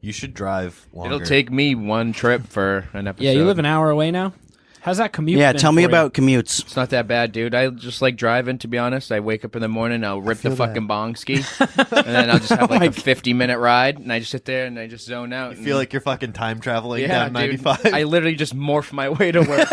You should drive longer. It'll take me 1 trip for an episode. Yeah, you live an hour away now? How's that commute Yeah, been tell me for you? about commutes. It's not that bad, dude. I just like driving, to be honest. I wake up in the morning, I'll rip the fucking bong ski, and then I'll just have like a 50-minute ride, and I just sit there and I just zone out. You feel like you're fucking time traveling yeah, down dude. 95. I literally just morph my way to work.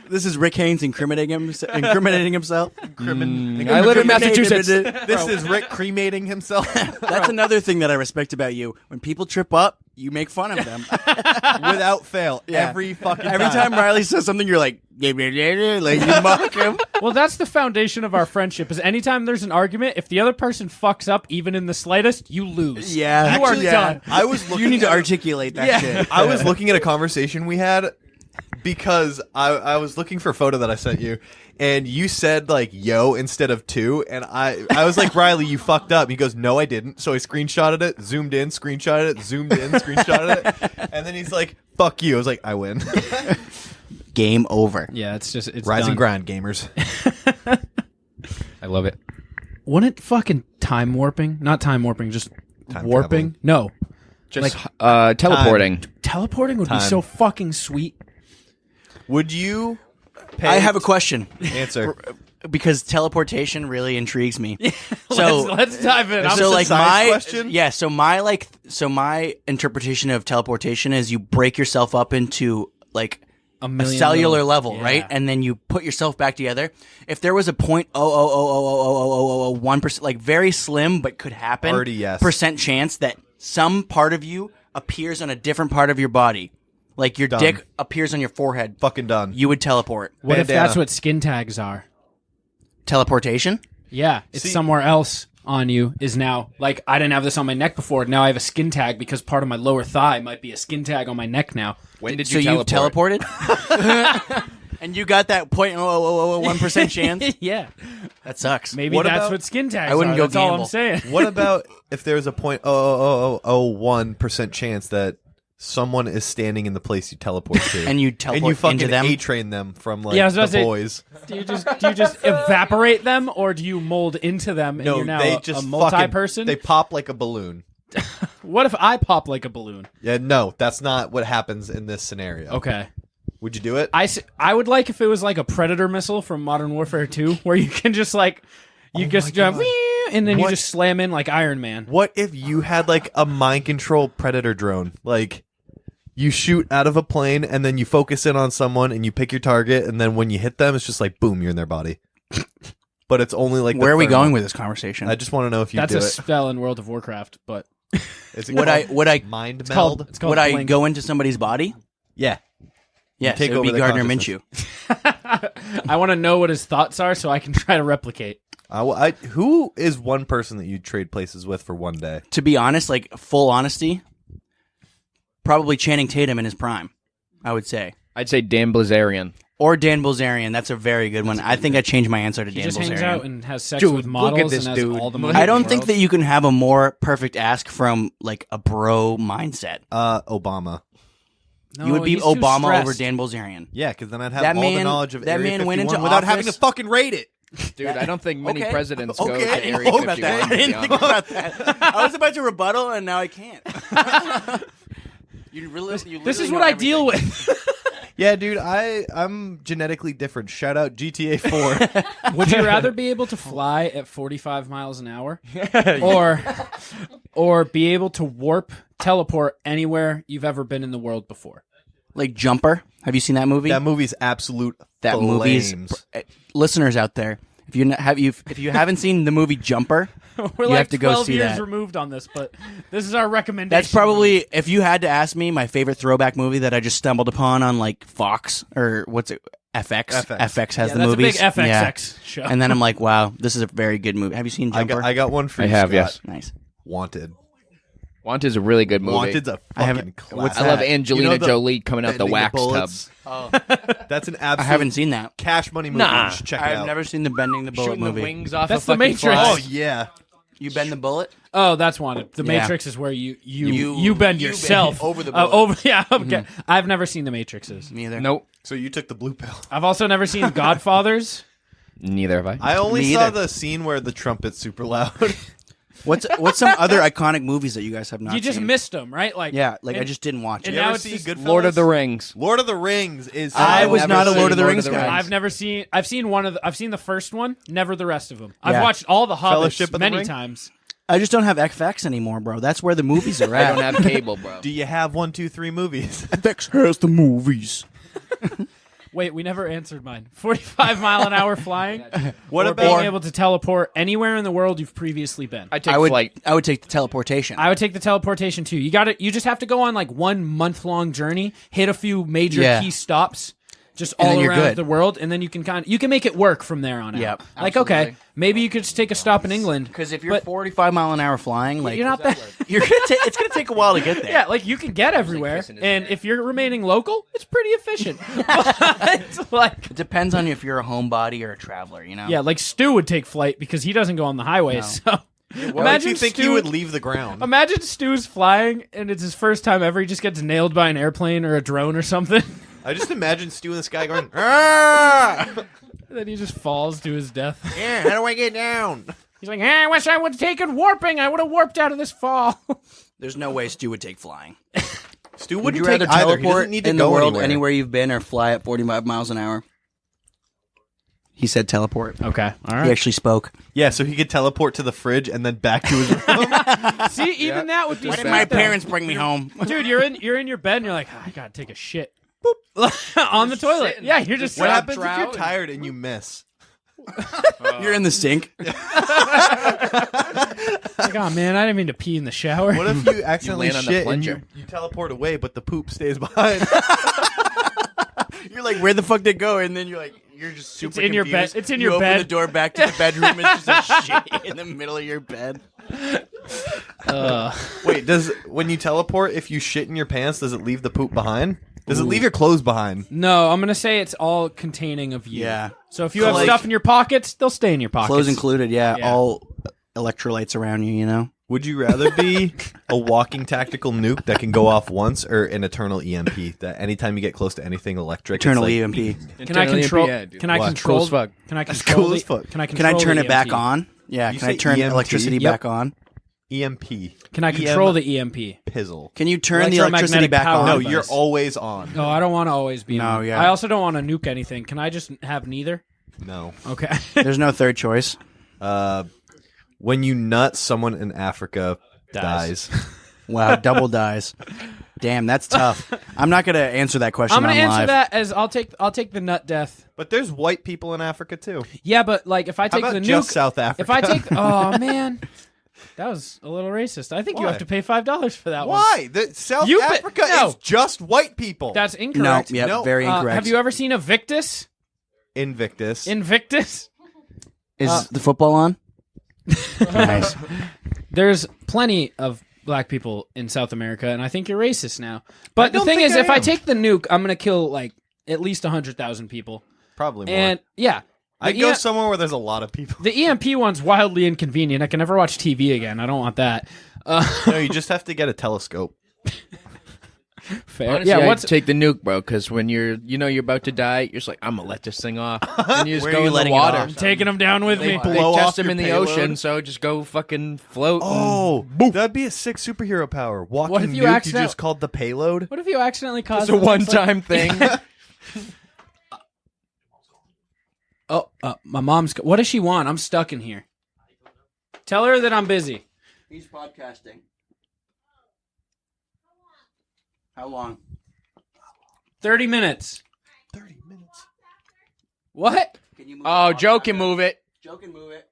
This is Rick Haynes incriminating himself. I live in Massachusetts. This is Rick cremating himself That's another thing that I respect about you. When people trip up, you make fun of them. without fail. Yeah. Every fucking Every time Riley says something, you're like, like you mock him. Well, that's the foundation of our friendship. Is anytime there's an argument, if the other person fucks up even in the slightest, you lose. Yeah, You are actually, done. I was looking You need to at- articulate that shit. I was looking at a conversation we had because I was looking for a photo that I sent you, and you said like yo instead of two, and I was like, Riley, you fucked up. He goes, no, I didn't. So I screenshotted it, zoomed in, screenshotted it, zoomed in, screenshotted it, and then he's like, fuck you. I was like, I win. Game over. Yeah, it's Rise done. and grind, gamers. I love it. Wasn't it fucking time warping? Not time warping, just Time warping. traveling. No, Just teleporting. teleporting would be so fucking sweet. Would you? Pay I have a question Answer. because teleportation really intrigues me. So let's dive in. Is so this a like science my question? yeah, so my interpretation of teleportation is you break yourself up into like a million cellular little- level, yeah. right? And then you put yourself back together. If there was a 0.0000001%, like very slim but could happen, Already, yes. percent chance that some part of you appears on a different part of your body, like your Done. dick appears on your forehead, Fucking done. you would teleport. What if Bandana. that's what skin tags are? Teleportation? Yeah, it's See- somewhere else on you is now like I didn't have this on my neck before. Now I have a skin tag because part of my lower thigh might be a skin tag on my neck now. When did So you you've teleport? teleported? And you got that 0.00001% chance? Yeah. That sucks. Maybe What that's about- what skin tags I wouldn't are. go That's all I'm gamble. saying. What about if there's a 0.00001% chance that someone is standing in the place you teleport to, And you teleport fucking into them? A-train them from like Yeah, I was the about to say- boys? Do you just evaporate them, or do you mold into them and No, you're now they a just multi-person? They pop like a balloon. What if I pop like a balloon? Yeah, no, that's not what happens in this scenario. Okay. Would you do it? I would like if it was like a Predator missile from Modern Warfare 2, where you can just like, you just jump, and then you What? just slam in like Iron Man. What if you had like a mind control predator drone? Like you shoot out of a plane and then you focus in on someone and you pick your target, and then when you hit them, it's just like boom, you're in their body. But it's only like Where the are we thermal. going with this conversation? I just want to know if you That's do a it. spell in World of Warcraft, but Is it Would I- called would I- mind it's meld? called, it's called Would I Blink. go into somebody's body? Yeah. Yes, take it would be over their Gardner consciousness. Minshew. I want to know what his thoughts are so I can try to replicate. Who is one person that you'd trade places with for one day? To be honest, like full honesty, probably Channing Tatum in his prime, I would say. I'd say Dan Blazarian. Or Dan Bilzerian. That's a very good one. I think I changed my answer to He Dan just hangs out Bilzerian. and has sex Dude, with look models at this and has dude. all the Look money. at I don't world. think that you can have a more perfect ask from like a bro mindset. Obama. You would be he's too Obama over stressed. Dan Bilzerian. Yeah, because then I'd have That all the man- knowledge of that Area man went 51 into without having to office- fucking rate it. Dude, I don't think many Okay. presidents Okay. go I to didn't Area think 51. about that. I to be didn't think honest. about that. I was about to rebuttal, and now I can't. You This is what I deal with. Yeah, dude, I'm genetically different. Shout out GTA 4. Would you rather be able to fly at 45 miles an hour or be able to warp, teleport anywhere you've ever been in the world before? Like Jumper. Have you seen that movie? That movie's absolute That movie's flames. listeners out there. If you haven't seen the movie Jumper, We're You like have to go 12 see years that. removed on this, but this is our recommendation. that's probably, if you had to ask me, my favorite throwback movie that I just stumbled upon on like Fox or what's it, FX. FX has the that's movies. a big Yeah. FXX show. And then I'm like, wow, this is a very good movie. Have you seen I Jumper? got one for I you, have, Scott. yes. Nice. Wanted. Wanted is a really good movie. Wanted's a I haven't- fucking what's classic. I love that? Angelina You know the Jolie coming out the bending wax tub. bullets? Oh, That's an I absolute haven't seen that. cash money movie. Nah. You should check it I've out. never seen the Bending the Bullet Shooting movie. the wings off That's a The fucking Matrix. fly. Oh yeah. You bend the bullet? Oh, that's wanted. The Yeah. Matrix is where you You bend bend yourself over the bullet. over. Yeah, okay. I've never seen The Matrixes. Me either. Nope. So you took the blue pill. I've also never seen Godfathers. Neither have I. I only Me saw either. the scene where the trumpet's super loud. What's some other iconic movies that you guys have not You just seen? missed them, right? Like Yeah, like I and- just didn't watch and it. You now ever it's see just Goodfellas? Lord of the Rings. Lord of the Rings is. I was never not a seen Lord of the Rings guy. I've never seen. I've seen one of. I've seen the first one, never the rest of them. I've Yeah. watched all the Hobbits Fellowship of the many Ring? times. I just don't have FX anymore, bro. That's where the movies are I at. don't have cable, bro. Do you have 1, 2, 3 movies? FX has the movies. Wait, we never answered mine. 45 mile an hour flying. What or about being able to teleport anywhere in the world you've previously been? I take I would flight. take the teleportation. I would take the teleportation too. You got to. You just have to go on like 1 month long journey, hit a few major Yeah. key stops, just And all then you're around good. the world, and then you can make it work from there on out. Yep, Like okay, absolutely. maybe you could just take a stop in England Because if you're but 45 mile an hour flying, like you're not that. it's gonna take a while to get there. Yeah, like you can get everywhere, kissing his and hand. if you're remaining local, it's pretty efficient. But, like, It depends on if you're a homebody or a traveler. You know. yeah, like Stu would take flight because he doesn't go on the highways. So What makes you think he would leave the ground? Imagine Stu's flying, and it's his first time ever. He just gets nailed by an airplane or a drone or something. I just imagine Stu in the sky going, "Ah! And then he just falls to his death. Yeah, how do I get down?" He's like, I wish I would have taken warping. I would have warped out of this fall. There's no way Stu would take flying. Stu Would wouldn't you rather take either. He doesn't teleport need to in go the world anywhere. you've been or fly at 45 miles an hour? He said teleport. Okay, all He actually spoke. Yeah, so he could teleport to the fridge and then back to his room. See, even that would be Why did smart, My though. parents bring me home. Dude, you're in your bed and you're like, I gotta take a shit. Boop. On the toilet. sitting. Yeah, you're just What sitting. happens if you're drown. tired and you miss? You're in the sink. Like, oh man, I didn't mean to pee in the shower. What if you accidentally land on the shit and plunger. you teleport away, but the poop stays behind? You're like, where the fuck did it go? And then you're just super in your bed. confused. It's in You your open bed. the door back to the bedroom. It's just a shit in the middle of your bed. Wait, when you teleport, if you shit in your pants, does it leave the poop behind? Does it leave your clothes behind? No, I'm gonna say it's all containing of you. Yeah. So if you have Like- stuff in your pockets, they'll stay in your pockets. Clothes included, yeah. Yeah. All electrolytes around you, you know? Would you rather be a walking tactical nuke that can go off once, or an eternal EMP that anytime you get close to anything electric, Eternal it's like, EMP. Can I control? Yeah, dude. Can I What? control? Cool as fuck. Can I control? cool the- as fuck. Can I Can control? I turn the it back EMP? on? Yeah, You can I say turn EMT? electricity Yep. back on? EMP? Can I control the EMP? Pizzle? Can you turn the electricity Electromagnetic back power. on? No, device. you're always on. No, I don't want to always be. No, on. yeah. I also don't want to nuke anything. Can I just have neither? No. Okay. There's no third choice. When you nut, someone in Africa dies. Wow, double dies. Damn, that's tough. I'm not gonna answer that question I'm gonna on answer live. that as I'll take the nut death. But there's white people in Africa too. Yeah, but like if I How take about the just nuke, South Africa? if I take, oh man, that was a little racist. I think you Why? have to pay $5 for that one. Why? South You Africa no. is just white people. That's No, incorrect. yeah, No. very incorrect. Have you ever seen a Victus? Invictus. Invictus? Is the football on? Nice. There's plenty of black people in South America, and I think you're racist now. But the don't thing think is, I if I am. take the nuke, I'm gonna kill like at least 100,000 people. Probably more. And yeah, I'd the go E- somewhere where there's a lot of people. the EMP one's wildly inconvenient. I can never watch TV again. I don't want that. No, you just have to get a telescope. Fair. Honestly, yeah. I'd What's take the nuke, bro? Because when you're about to die, you're just like, I'm gonna let this thing off, and you just Where go are you in the letting it water. off? taking them down with They, me? they blow off test them your in the payload? ocean, so just go fucking float. Oh, that'd be a sick superhero power. Walking What if you nuke, accident- you just called the payload. What if you accidentally cause It's a one-time thing. Oh, my mom's. What does she want? I'm stuck in here. Tell her that I'm busy. He's podcasting. How long? 30 minutes. 30 minutes. What? Can you move Oh, Joe can move it. Joe can move it.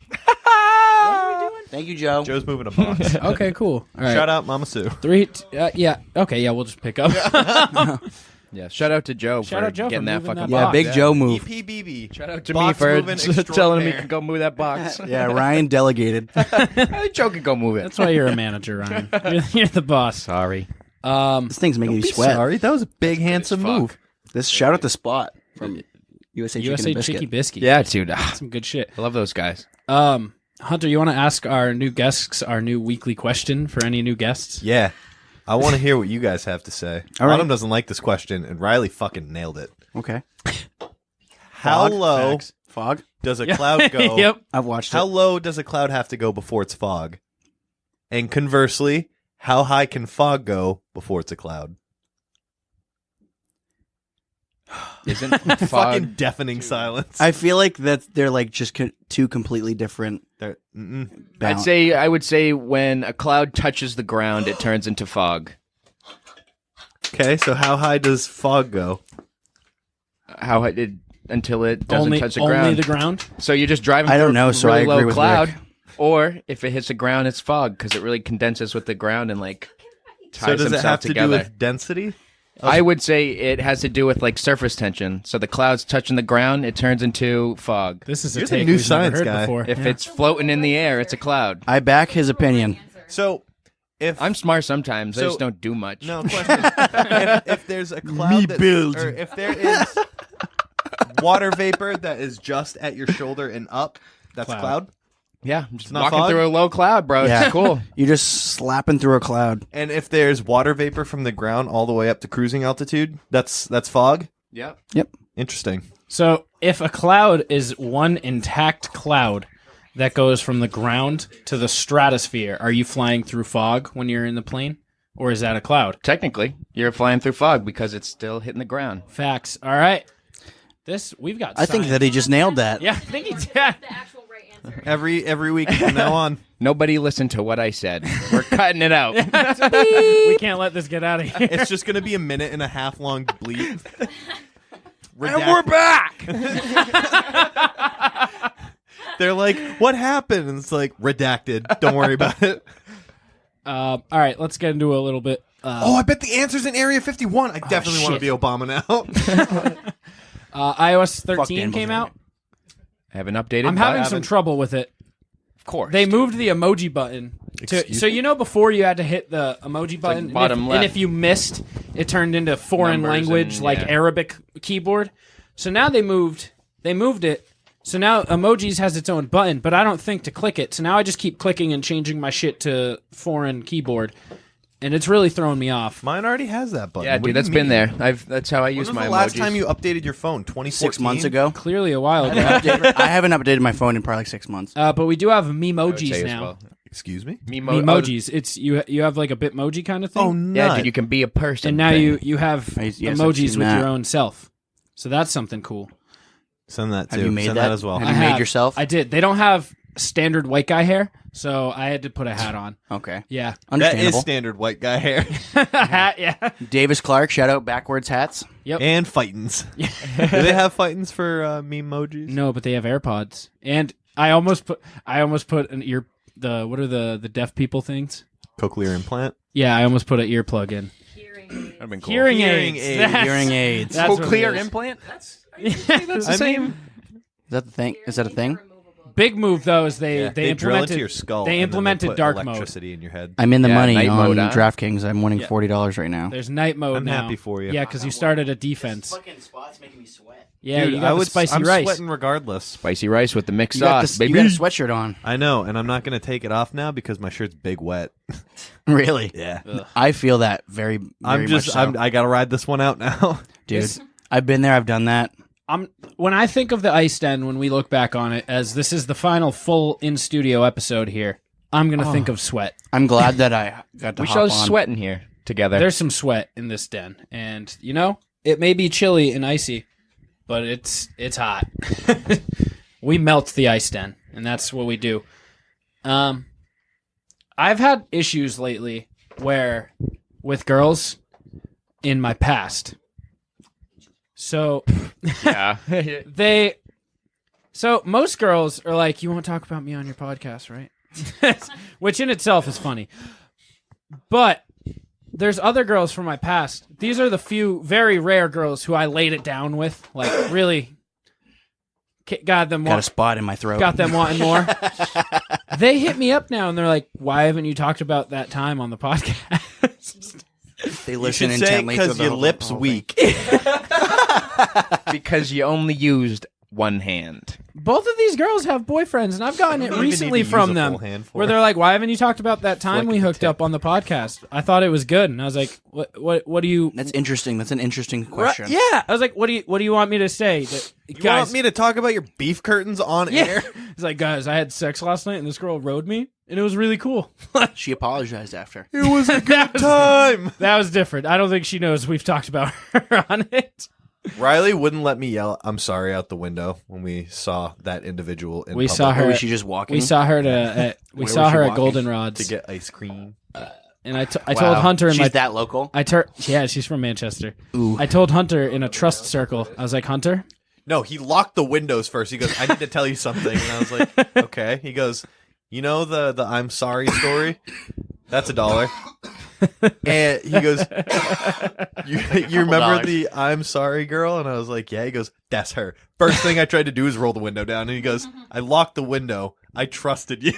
What are we doing? Thank you, Joe. Joe's moving a box. Okay, cool. All right. Shout out Mama Sue. Yeah. Okay. Yeah, we'll just pick up. Yeah, shout out to Joe Shout for out Joe for getting that moving fucking that Yeah, box. big Joe move. EPBB. Shout out to Box me for moving telling him he extraordinaire. can go move that box. Yeah, Ryan delegated. Joe can go move it. That's why you're a manager, Ryan. You're the boss. Sorry. This thing's making me sweat. Sorry, that was a big handsome fuck. move. This shout out to Spot from USA Chicken USA and Biscuit. Chicky Biscuit. Yeah, dude. Some good shit. I love those guys. Hunter, you want to ask our new guests our new weekly question for any new guests? Yeah. I want to hear what you guys have to say. All right. Autumn doesn't like this question, and Riley fucking nailed it. Okay. How Fog? low Facts. Fog? does a cloud go? Yep. I've watched How it. low does a cloud have to go before it's fog? And conversely, how high can fog go before it's a cloud? Isn't Fucking fog? deafening silence. I feel like that they're like just two completely different. I would say when a cloud touches the ground, it turns into fog. Okay, so how high does fog go? How it did until it doesn't Only, touch the only ground. the ground. So you're just driving. I don't through know, a so really I agree low with cloud, Rick. or if it hits the ground, it's fog because it really condenses with the ground and like So ties does it themselves have to together. do with density? I would say it has to do with like surface tension. So the clouds touching the ground, it turns into fog. This is a You're the take new we've never science heard guy. before. If it's floating in the air, it's a cloud. I back his opinion. So if I'm smart sometimes. I So- just don't do much. no question, if there's a cloud or if there is water vapor that is just at your shoulder and up, that's Cloud. cloud. Yeah, I'm just not walking fog? through a low cloud, bro. Yeah. It's cool. You're just slapping through a cloud. And if there's water vapor from the ground all the way up to cruising altitude, that's fog. Yep. Interesting. So if a cloud is one intact cloud that goes from the ground to the stratosphere, are you flying through fog when you're in the plane? Or is that a cloud? Technically, you're flying through fog because it's still hitting the ground. Facts. All right. We've got I think science. that he just nailed that. Yeah, I think he did. The actual right answer. Every week from now on. Nobody listened to what I said. We're cutting it out. We can't let this get out of here. It's just going to be a minute and a half long bleep. And we're back. They're like, what happened? And it's like, redacted. Don't worry about it. All right, let's get into a little bit. Oh, I bet the answer's in Area 51. I definitely want to shit. be Obama now. iOS Fuck 13 Dan came Bilzerian. out. I haven't updated. I'm having some trouble with it. Of course. They moved the emoji button. So you know before you had to hit the emoji button, and bottom if, left. and if you missed, it turned into foreign Numbers language and- like yeah. Arabic keyboard. So now they moved it. So now emojis has its own button, but I don't think to click it. So now I just keep clicking and changing my shit to foreign keyboard, and it's really throwing me off. Mine already has that button. Yeah, What do dude, you that's been mean? there. That's how I When use was my the last emojis. time you updated your phone? 2014? 6 months ago. Clearly a while ago. I haven't updated my phone in probably like 6 months. But we do have I would memojis say as now. well. Excuse me? Memojis. It's you have like a Bitmoji kind of thing. Oh, no. Yeah, dude, you can be a person. and now thing. you have Yes, I've emojis seen with that. your own self. So that's something cool. Send that too. Have you made Send that? as well. Have you made yourself? I did. They don't have standard white guy hair, so I had to put a hat on. Okay. Yeah. That is Understandable. standard white guy hair. A hat, yeah. Davis Clark, shout out backwards hats. Yep. And fightins. Do they have fightins for memojis? No, but they have AirPods. And I almost put an ear what are the deaf people things? Cochlear implant. Yeah, I almost put an earplug in. Hearing That'd been cool. Hearing Hearing aids. aids. That's- Hearing aids. That's what it Cochlear is. implant? That's That's the same. Is that the thing? Is that a thing? Big move though is they They drill implemented into your skull. they and then implemented put dark mode. electricity in your head. I'm in the Yeah, money night on mode, huh? DraftKings. I'm winning $40 right now. There's night mode I'm now. happy for you. Yeah, because you started a defense. Fucking spot's making me sweat. Yeah, Dude, you got the spicy I'm rice. sweating regardless. Spicy rice with the mixed You got, sauce, this, baby. you got a sweatshirt on. I know, and I'm not going to take it off now because my shirt's big wet. Really? Yeah. I feel that very, very I'm just, much so. I got to ride this one out now. Dude, I've been there. I've done that. When I think of the Ice Den, when we look back on it, as this is the final full in studio episode here, I'm gonna think of sweat. I'm glad that I got to We hop shall on. sweat in here together. There's some sweat in this den, and you know it may be chilly and icy, but it's hot. We melt the Ice Den, and that's what we do. I've had issues lately where with girls in my past. So yeah. So most girls are like, you won't talk about me on your podcast, right? Which in itself is funny. But there's other girls from my past. These are the few very rare girls who I laid it down with. Like really got them Got a spot in my throat. got them wanting more. They hit me up now and they're like, why haven't you talked about that time on the podcast? They You listen should say intently. through because the your whole- lips whole thing. weak. Because you only used one hand. Both of these girls have boyfriends, and I've gotten it don't even recently need to from use a them full hand for where it. they're like, "Why haven't you talked about that time Flick we the hooked tip. up on the podcast? I thought it was good." And I was like, "What do you?" That's interesting. That's an interesting question. Yeah, I was like, "What do you want me to say?" That, You want me to talk about your beef curtains on Yeah, air? it's like, guys, I had sex last night, and this girl rode me, and it was really cool. She apologized after. It was a That was- time. That was different. I don't think she knows we've talked about her on it. Riley wouldn't let me yell "I'm sorry" out the window when we saw that individual in We public saw Or her. was she just walking? We saw her at Where saw was she her at walking? Golden to Rods, get ice cream. and I told Wow. Hunter in She's my that local? yeah, she's from Manchester. Ooh. I told Hunter in a trust circle. I was like, Hunter, No, he locked the windows first. He goes, "I need to tell you something," and I was like, "Okay." He goes, "You know the I'm sorry story? That's $1." And he goes, you remember the I'm sorry girl? And I was like, yeah. He goes, that's her. First thing I tried to do is roll the window down. And he goes, I locked the window. I trusted you.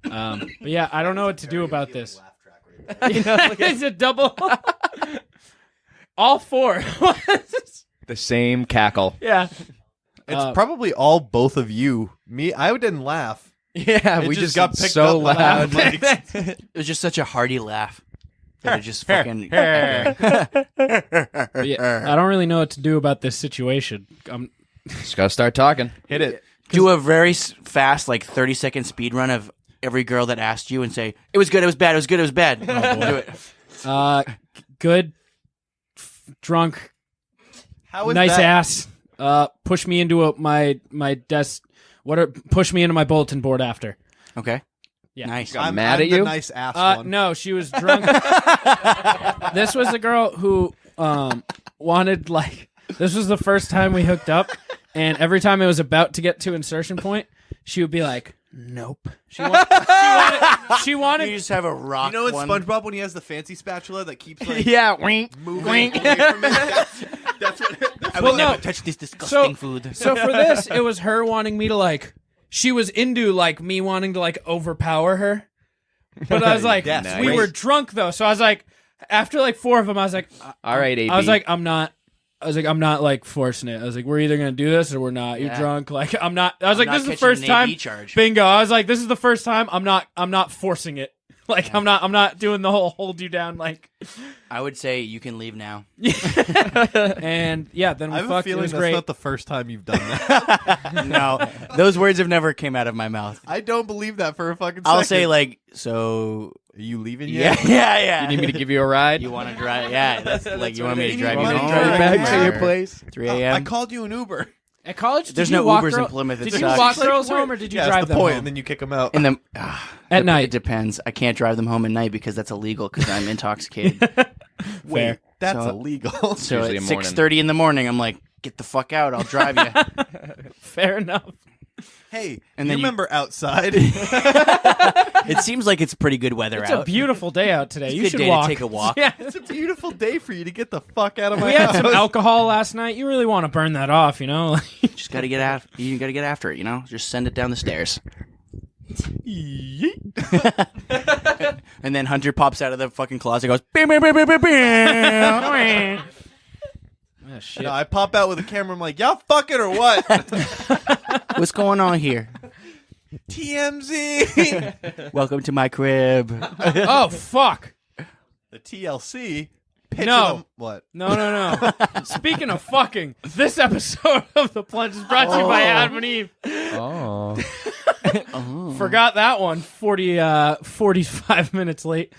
But yeah, I don't know what to do about this. It's a double. All four. The same cackle. Yeah. It's probably all both of you. Me, I didn't laugh. Yeah, It we just just got got picked so up by loud. It was just such a hearty laugh. That it just fucking. But yeah, I don't really know what to do about this situation. Just gotta start talking. Hit it. Do a very fast, like 30-second speed run of every girl that asked you and say, it was good, it was bad, it was good, it was bad. Do it. Good, drunk, How is nice that? ass. Push me into my desk. Push me into my bulletin board after. Okay. Yeah. Nice. Got I'm mad at the you? nice ass one. No, she was drunk. This was a girl who wanted, like, this was the first time we hooked up, and every time it was about to get to insertion point, she would be like, nope. She wanted You just have a rock. You know in one. SpongeBob when he has the fancy spatula that keeps like Yeah, wink. moving away from it? That's what. I Well, will no. never touch this disgusting food. So for this, it was her wanting me to, like, she was into, like, me wanting to, like, overpower her. But I was like, Yes, we nice. were drunk, though. So I was like, after, like, 4 of them, I was like, All right, AB. I was like, I'm not, like, forcing it. I was like, we're either going to do this or we're not. You're Yeah. drunk. Like, I'm not. I was I'm like, not this is the catching first an time. AB charge. Bingo. I was like, this is the first time. I'm not forcing it. Like, I'm not doing the whole hold you down, like. I would say you can leave now. And yeah, then we I have a fucked. It feeling was that's great. not the first time you've done that. No, those words have never came out of my mouth. I don't believe that for a fucking second. I'll say like, so Are you leaving yeah, yet? yeah. You need me to give you a ride? You want to drive? Yeah, that's like you want me to You drive need you money home? to drive back to your Or place? 3 I a.m. called you an Uber. At college, There's did you no walk Ubers in Plymouth. It Did you sucks. walk Like, girls home or did you Yeah, drive that's the them point, home? and then you kick them out. In the At night. It depends. I can't drive them home at night because that's illegal because I'm intoxicated. Wait, that's So- illegal. So usually at a morning. 6:30 in the morning, I'm like, get the fuck out. I'll drive you. Fair enough. Hey, And you then you- remember outside? It seems like it's pretty good weather It's out. a beautiful day out today. It's a You good should day to walk. take a walk. Yeah. It's a beautiful day for you to get the fuck out of my We had house. some alcohol last night. You really want to burn that off, you know? Just gotta get out. You gotta get after it. You know, just send it down the stairs. And then Hunter pops out of the fucking closet, goes, "Bing, bing, bing, bing, bing, bing." Oh, shit. No, I pop out with a camera. I'm like, y'all fucking or what? What's going on here? TMZ. Welcome to my crib. Oh, fuck. The TLC. Pitching No. them- What? No. Speaking of fucking, this episode of The Plunge is brought to you by Adam and Eve. Oh. Forgot that one. 45 minutes late.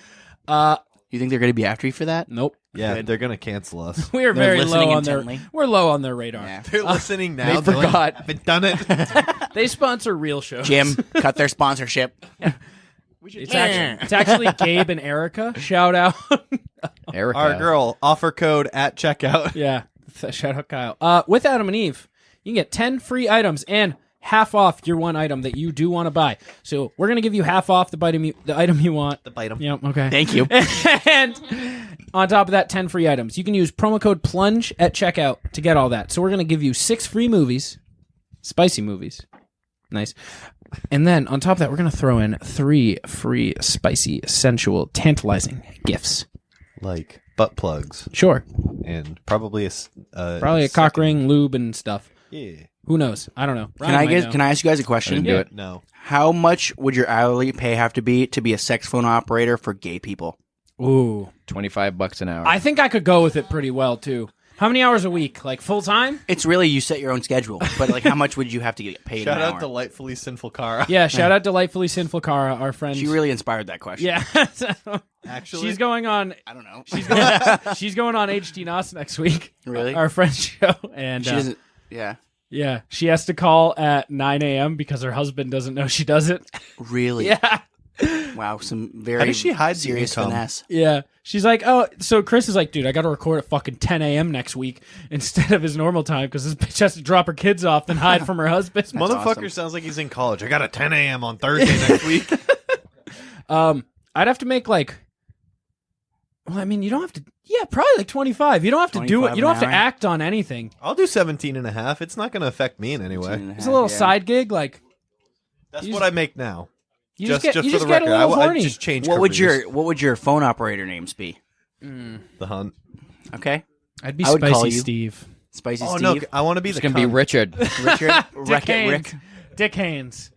You think they're gonna be after you for that? Nope. Yeah, they're gonna cancel us. We are They're very low listening on intently. their. We're low on their radar. Yeah. They're listening now. they They're like, forgot. haven't done it. They sponsor real shows. Jim, cut their sponsorship. It's actually Gabe and Erica. Shout out. Erica. Our girl offer code at checkout. Yeah. Shout out Kyle. With Adam and Eve, you can get 10 free items and half off your one item that you do want to buy. So we're gonna give you half off the item you want. The bite 'em. Yep. Okay. Thank you. And on top of that, 10 free items. You can use promo code PLUNGE at checkout to get all that. So we're going to give you 6 free movies, spicy movies. Nice. And then on top of that, we're going to throw in 3 free, spicy, sensual, tantalizing gifts. Like butt plugs Sure. and probably a Probably a cock ring, lube, and stuff. Yeah. Who knows? I don't know. Can I ask you guys a question? Do it. No. How much would your hourly pay have to be a sex phone operator for gay people? Ooh. $25 an hour. I think I could go with it pretty well, too. How many hours a week? Like full time? It's really you set your own schedule, but like how much would you have to get paid Shout an out hour? Delightfully Sinful Cara. Yeah, shout out Delightfully Sinful Cara, our friend. She really inspired that question. Yeah. Actually, She's going on I don't know. She's going on HTNOS next week. Really? Our friend's show. And She doesn't. Yeah. yeah, she has to call at 9 a.m. because her husband doesn't know she does it. Really? Yeah. Wow. Some very How does she hide the serious income? finesse. Yeah. She's like, oh, so Chris is like, dude, I got to record at fucking 10 a.m. next week instead of his normal time because this bitch has to drop her kids off and hide from her husband. motherfucker awesome. sounds like he's in college. I got a 10 a.m. on Thursday next week. I'd have to make like. Well, I mean, you don't have to. Yeah, probably like 25. You don't have to do it. You don't have to act on anything. I'll do 17 and a half. It's not going to affect me in any way. It's a little side gig, like. That's what I make now. You Just get for the get a record, little I horny. just changed What would careers. your phone operator names be? The Hunt? Okay, I'd be I would call Spicy you. Steve. Spicy Oh Steve. no, I want to be It's the gonna be cunt. Richard. Richard. Dick Wreck-It Haynes. Rick. Dick Haynes.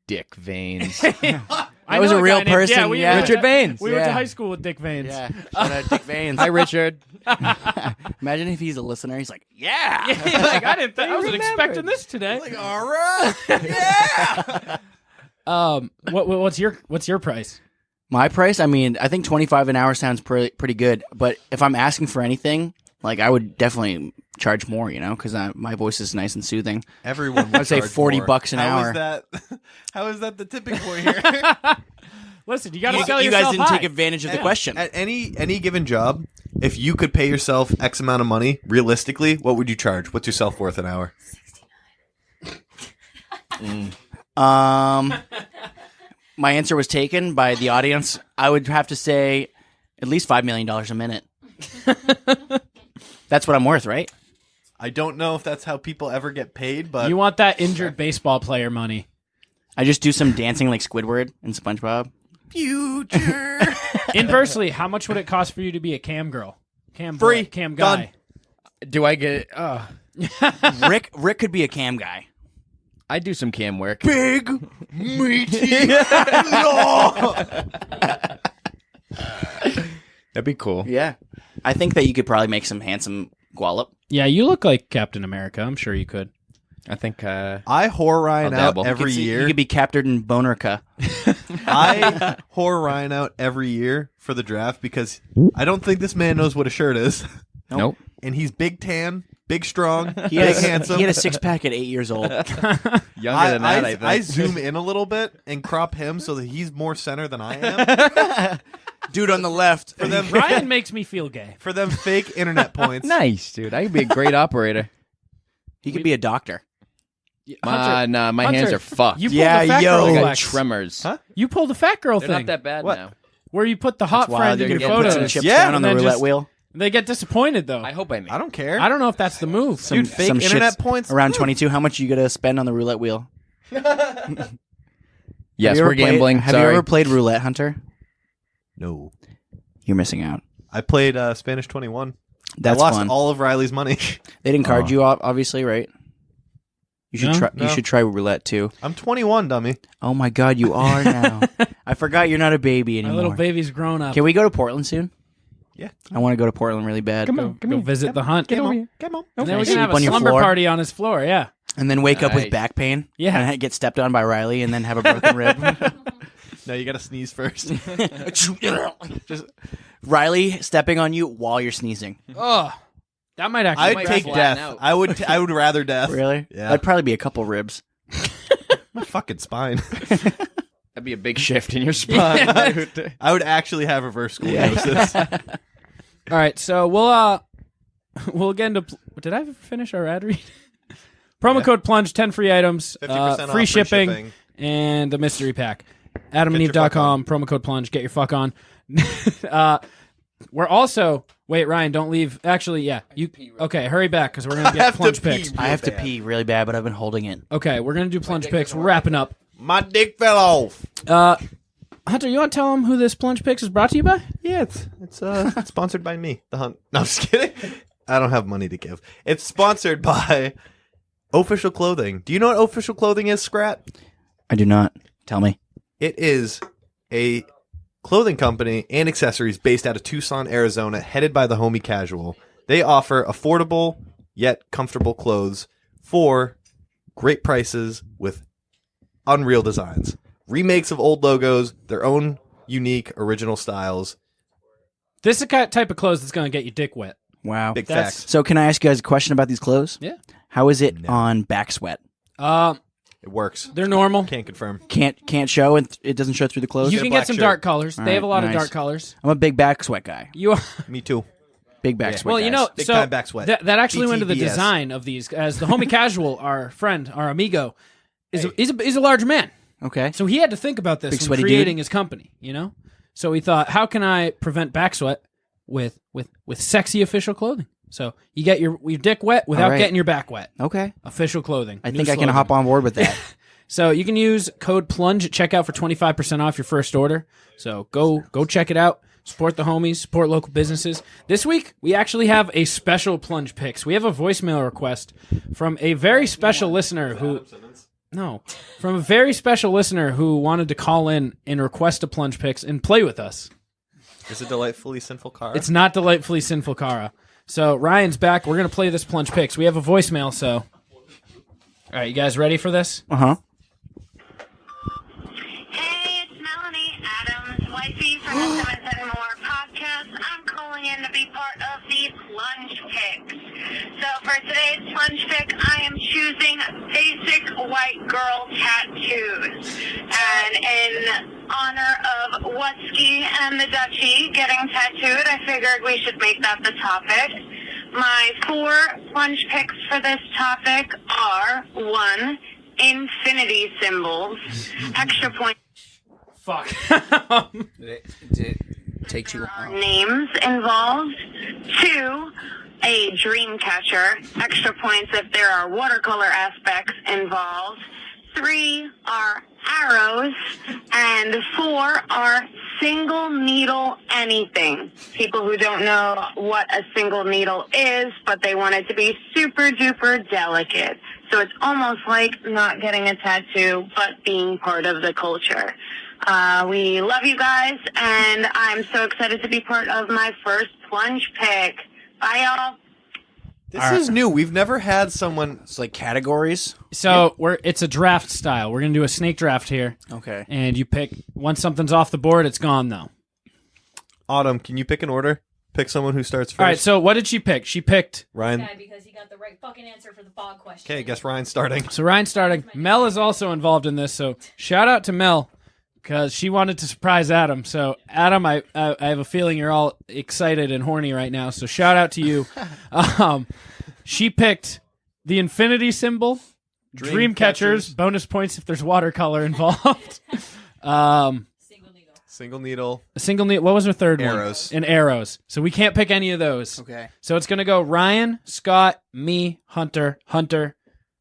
Dick Veins. I was know a real guy named- person, Yeah, we yeah. went to- Richard Veins. We went to Yeah. high school with Dick Veins. Yeah. Shout out Dick Veins. Hi, Richard. Imagine if he's a listener. He's like, yeah. Like I didn't. I wasn't expecting this today. All right. Yeah. What's your price? My price? I mean, I think 25 an hour sounds pretty good. But if I'm asking for anything, like I would definitely charge more, because my voice is nice and soothing. Everyone. I'd say 40 bucks an hour. How is that the tipping point here? Listen, you got to You, sell you yourself guys didn't high. take advantage of the question. At any given job, if you could pay yourself X amount of money, realistically, what would you charge? What's your self-worth an hour? My answer was taken by the audience. I would have to say at least $5 million a minute. That's what I'm worth, right? I don't know if that's how people ever get paid, but You want that injured baseball player money? I just do some dancing like Squidward and SpongeBob. future. Inversely, how much would it cost for you to be a cam girl? Cam Free. boy, cam guy. Done. Do I get? Rick could be a cam guy. I do some cam work. Big meaty. That'd be cool. Yeah. I think that you could probably make some handsome Gwallop. Yeah, you look like Captain America. I'm sure you could. I think. I whore Ryan I'll out dabble. every You year. could be Captain Bonerka. I whore Ryan out every year for the draft because I don't think this man knows what a shirt is. Nope. And he's big tan, big strong, He big had, handsome. he had a six-pack at 8 years old. Younger than that, I think. I zoom in a little bit and crop him so that he's more center than I am. Dude on the left. For them, Ryan makes me feel gay. for them fake internet points. Nice, dude. I could be a great operator. He could be a doctor. Nah, my hands Hunter, are fucked. You pulled Yeah, the fat yo. girl I got flex. tremors. Huh? You pulled the fat girl They're thing not that bad What? now. where you put the hot Wow, friend they're in going to your put some photos. chips Yeah, down on and the then roulette just- wheel. They get disappointed though. I hope I make. I don't care. I don't know if that's the move. Dude, fake some internet shits points. Around 22, how much you going to spend on the roulette wheel? Yes, Have you ever we're gambling. Have Sorry. you ever played roulette, Hunter? No. You're missing out. I played Spanish 21. That's I lost fun. all of Riley's money. They didn't card you, obviously, right? You should No? try. No. You should try roulette too. I'm 21, dummy. Oh my God, you are now. I forgot you're not a baby My anymore. little baby's grown up. Can we go to Portland soon? Yeah. I want to go to Portland really bad. Go visit the hunt. Come on. Come on. And then we Sleep can have a on your slumber floor? party on his floor. Yeah. And then wake up with Nice. back pain. Yeah. And get stepped on by Riley, and then have a broken rib. No, you got to sneeze first. Just Riley stepping on you while you're sneezing. Oh, that might actually. I'd might take flatten death. out. I would rather death. Really? Yeah. That'd probably be a couple ribs. My fucking spine. That'd be a big shift in your spine. I would actually have reverse scoliosis. All right, so we'll get into. Did I ever finish our ad read? Promo code Plunge, 10 free items, 50% off, free shipping, and the mystery pack. AdamandEve.com, promo code Plunge. Get your fuck on. We're also. Wait, Ryan, don't leave. Actually, yeah. Okay, hurry back because we're gonna I get have to plunge pee. picks. I have to bad. pee really bad, but I've been holding it. Okay, we're gonna do plunge picks. We're wrapping up. My dick fell off. Hunter, you want to tell them who this plunge picks is brought to you by? Yeah, it's sponsored by me, The Hunt. No, I'm just kidding. I don't have money to give. It's sponsored by Official Clothing. Do you know what Official Clothing is, Scrat? I do not. Tell me. It is a clothing company and accessories based out of Tucson, Arizona, headed by the homie Casual. They offer affordable yet comfortable clothes for great prices with unreal designs. Remakes of old logos, their own unique original styles. This is the type of clothes that's gonna get your dick wet. Wow. Big That's- facts. So can I ask you guys a question about these clothes? Yeah. How is it on back sweat? It works. They're normal. Can't confirm. Can't show, and it doesn't show through the clothes? You They're can black get some shirt. dark colors. All They have a right, lot of nice. dark colors. I'm a big back sweat guy. You. Me too. Big back sweat Well, you know, Big so time back sweat. that actually went to the BTBS. design of these, as the homie Casual, our friend, our amigo, is a large man. Okay. So he had to think about this Big when sweaty creating dude. his company, you know? So he thought, how can I prevent back sweat with sexy official clothing? So you get your dick wet without All right. getting your back wet. Okay. Official clothing. I New think I can slogan. hop on board with that. So you can use code PLUNGE at checkout for 25% off your first order. So go check it out. Support the homies. Support local businesses. This week, we actually have a special Plunge Picks. We have a voicemail request from a very special listener who... No. From a very special listener who wanted to call in and request a Plunge Picks and play with us. Is it delightfully sinful car? It's not Delightfully Sinful Cara. So Ryan's back. We're going to play this Plunge Picks. We have a voicemail, so... All right, you guys ready for this? Uh-huh. Hey, it's Melanie, Adam's wifey from the 77 More podcast. I'm calling in to be part of the Plunge Picks. So for today's Plunge Pick, I am choosing basic white girl tattoos. And in honor of Wutsky and the Dutchie getting tattooed, I figured we should make that the topic. My 4 Plunge Picks for this topic are 1, infinity symbols, extra point. Fuck. Did it take too long? Names involved. 2, a dream catcher, extra points if there are watercolor aspects involved. 3 are arrows, and 4 are single needle anything. People who don't know what a single needle is, but they want it to be super duper delicate. So it's almost like not getting a tattoo, but being part of the culture. We love you guys, and I'm so excited to be part of my first Plunge Pick. Bye, y'all. This is new. We've never had someone. It's like categories. So it's a draft style. We're gonna do a snake draft here, Okay. and you pick once something's off the board, it's gone though. Autumn, can you pick an order? Pick someone who starts first. All right. So what did she pick? She picked. Ryan. Guy because he got the right fucking answer for the fog question. Okay, guess Ryan's starting. So Ryan starting. Mel is also involved in this. So shout out to Mel because she wanted to surprise Adam. So Adam, I have a feeling you're all excited and horny right now. So shout out to you. She picked the infinity symbol, dream catchers, bonus points if there's watercolor involved. Single needle. Single needle. A single needle. What was her third Arrows. one? And arrows. So we can't pick any of those. Okay. So it's gonna go Ryan, Scott, me, Hunter,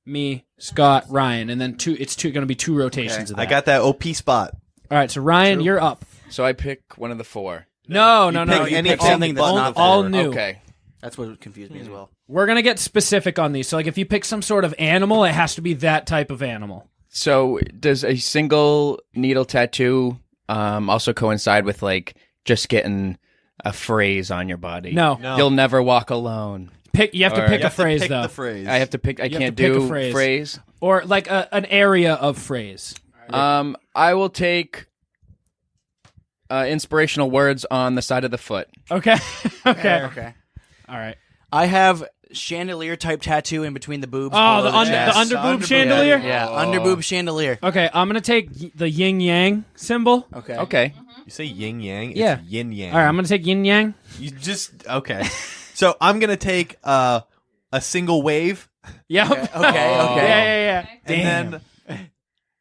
me, Scott, Ryan, and then it's gonna be 2 rotations of that. I got that OP spot. All right, so Ryan, you're up. So I pick one of the 4. No. pick any pick something that's not all there. new. Okay. That's what confused me as well. We're gonna get specific on these. So like, if you pick some sort of animal, it has to be that type of animal. So does a single needle tattoo also coincide with like just getting a phrase on your body? No. You'll never walk alone. You have to Or- pick You a phrase pick though, the phrase. I have to pick. I have can't to pick a do phrase. or like an area of phrase. I will take inspirational words on the side of the foot. Okay. Okay. Okay. All right. I have chandelier type tattoo in between the boobs. Oh, below the chest. underboob chandelier. Yeah, underboob chandelier. Okay, I'm gonna take the yin yang symbol. Okay. Okay. You say yin yang? It's Yeah. yin yang. All right, I'm gonna take yin yang. You just okay. So I'm gonna take a single wave Yep. Okay. Yeah. and then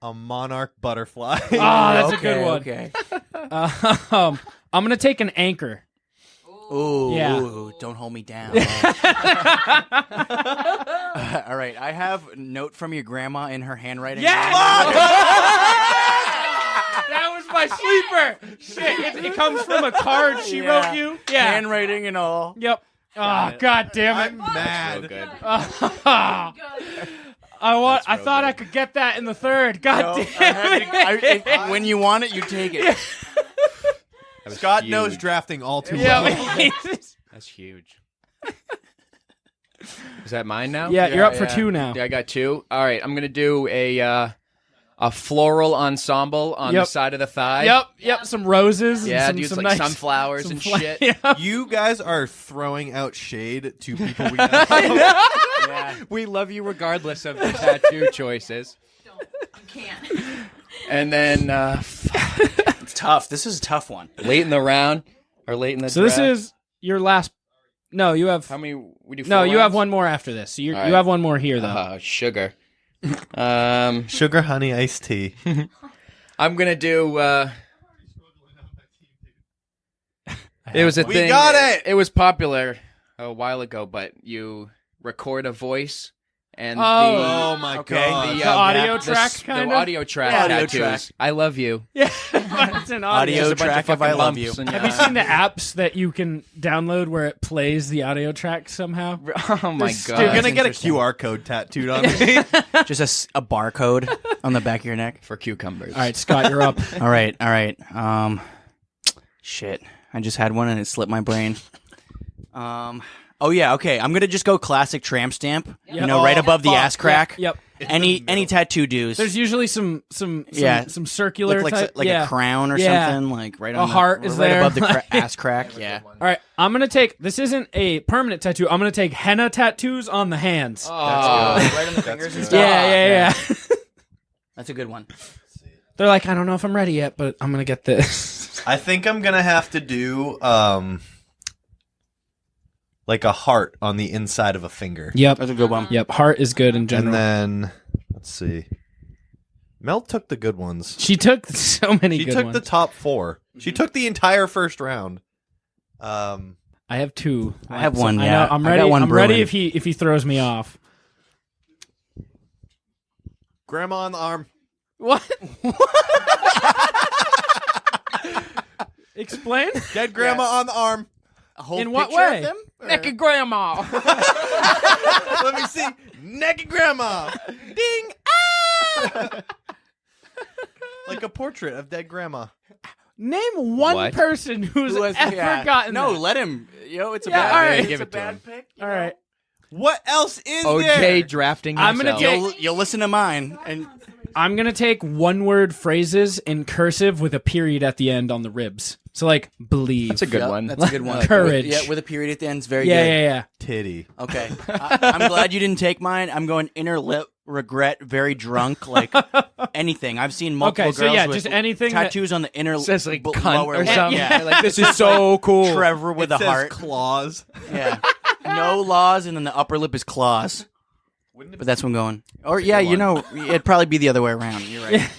a monarch butterfly. Oh, that's a Okay, good one. Okay. I'm gonna take an anchor. Ooh, Yeah. ooh, don't hold me down. All right, I have note from your grandma in her handwriting. Yes! That was my sleeper. Shit, it comes from a card she wrote you. Yeah. Handwriting and all. Yep. Oh, god damn it. I'm mad. So good. I thought I could get that in the third. God No, damn it. when you want it, you take it. That was Scott huge. knows drafting all too well. Yeah. That's huge. Is that mine now? Yeah, you're up for yeah. 2 now. Yeah, I got 2. All right, I'm gonna do a floral ensemble on the side of the thigh. Yep. Some roses. Yeah, and dude, some like nice, sunflowers some and fla- shit. Yeah. You guys are throwing out shade to people we know. Yeah. We love you regardless of the tattoo choices. Don't. You can't. And then It's tough. This is a tough one. late in the round or late in the So draft. this is your last. No, you have. How many we do? No, 4 you have rounds? one more after this. So you All right. you have one more here though. Sugar. Sugar honey iced tea. I'm gonna do. It was a thing. We got it. It was popular a while ago, but you record a voice and Oh my Okay. god. The audio track, the kind of? audio track Yeah, audio tattoos. track. I love you. Yeah, but it's an audio. Audio Just a bunch track of of I fucking love bumps you. and Have you seen the apps that you can download where it plays the audio track somehow? Oh my They're god! You're gonna get a interesting. QR code tattooed on me. Just a barcode on the back of your neck. for cucumbers. All right, Scott, you're up. All right. Shit. I just had one and it slipped my brain. Oh yeah, okay. I'm gonna just go classic tramp stamp. You know, right above the ass crack. Yep. Any tattoo dues. There's usually some Yeah. circular like type, a crown or Yeah. something, like right A on heart is right there. above the ass crack. Yeah. All right, I'm gonna take. This isn't a permanent tattoo. I'm gonna take henna tattoos on the hands. Right on the fingers and stuff. yeah. That's a good one. They're like, I don't know if I'm ready yet, but I'm gonna get this. I think I'm gonna have to do like a heart on the inside of a finger. Yep. That's a good one. Yep. Heart is good in general. And then let's see. Mel took the good ones. She took so many She good took ones. the top 4. She took the entire first round. I have 2. I have So one, I yeah. know, I'm I ready. got one I'm ready brewing. if he throws me off. Grandma on the arm. What? Explain. Dead grandma on the arm. A whole In what picture of way? them? Naked grandma. Let me see. Naked grandma. Ding. Ah! Like a portrait of dead grandma. Name one What? person who's Who has- ever yeah. gotten No, that. let him. It's a Yeah, bad. all right. It's Give a it to bad him. pick. All right. What else is OJ there? drafting I'm gonna himself. take- You'll listen to mine, and I'm gonna take one-word phrases in cursive with a period at the end on the ribs. So like believe. That's a good one. that's a good one. Courage. Yeah, with a period at the end is very yeah, good. yeah. Titty. Okay. I'm glad you didn't take mine. I'm going inner lip, regret, very drunk, like anything. I've seen multiple Okay, so girls yeah, with just anything that- tattoos on the inner It says like b- cunt lower or lip. something. Yeah. Like this is so cool. Trevor with It a says heart. claws. Yeah. No laws, and then the upper lip is claws. But that's what I'm going. Or yeah, you know, it'd probably be the other way around. You're right.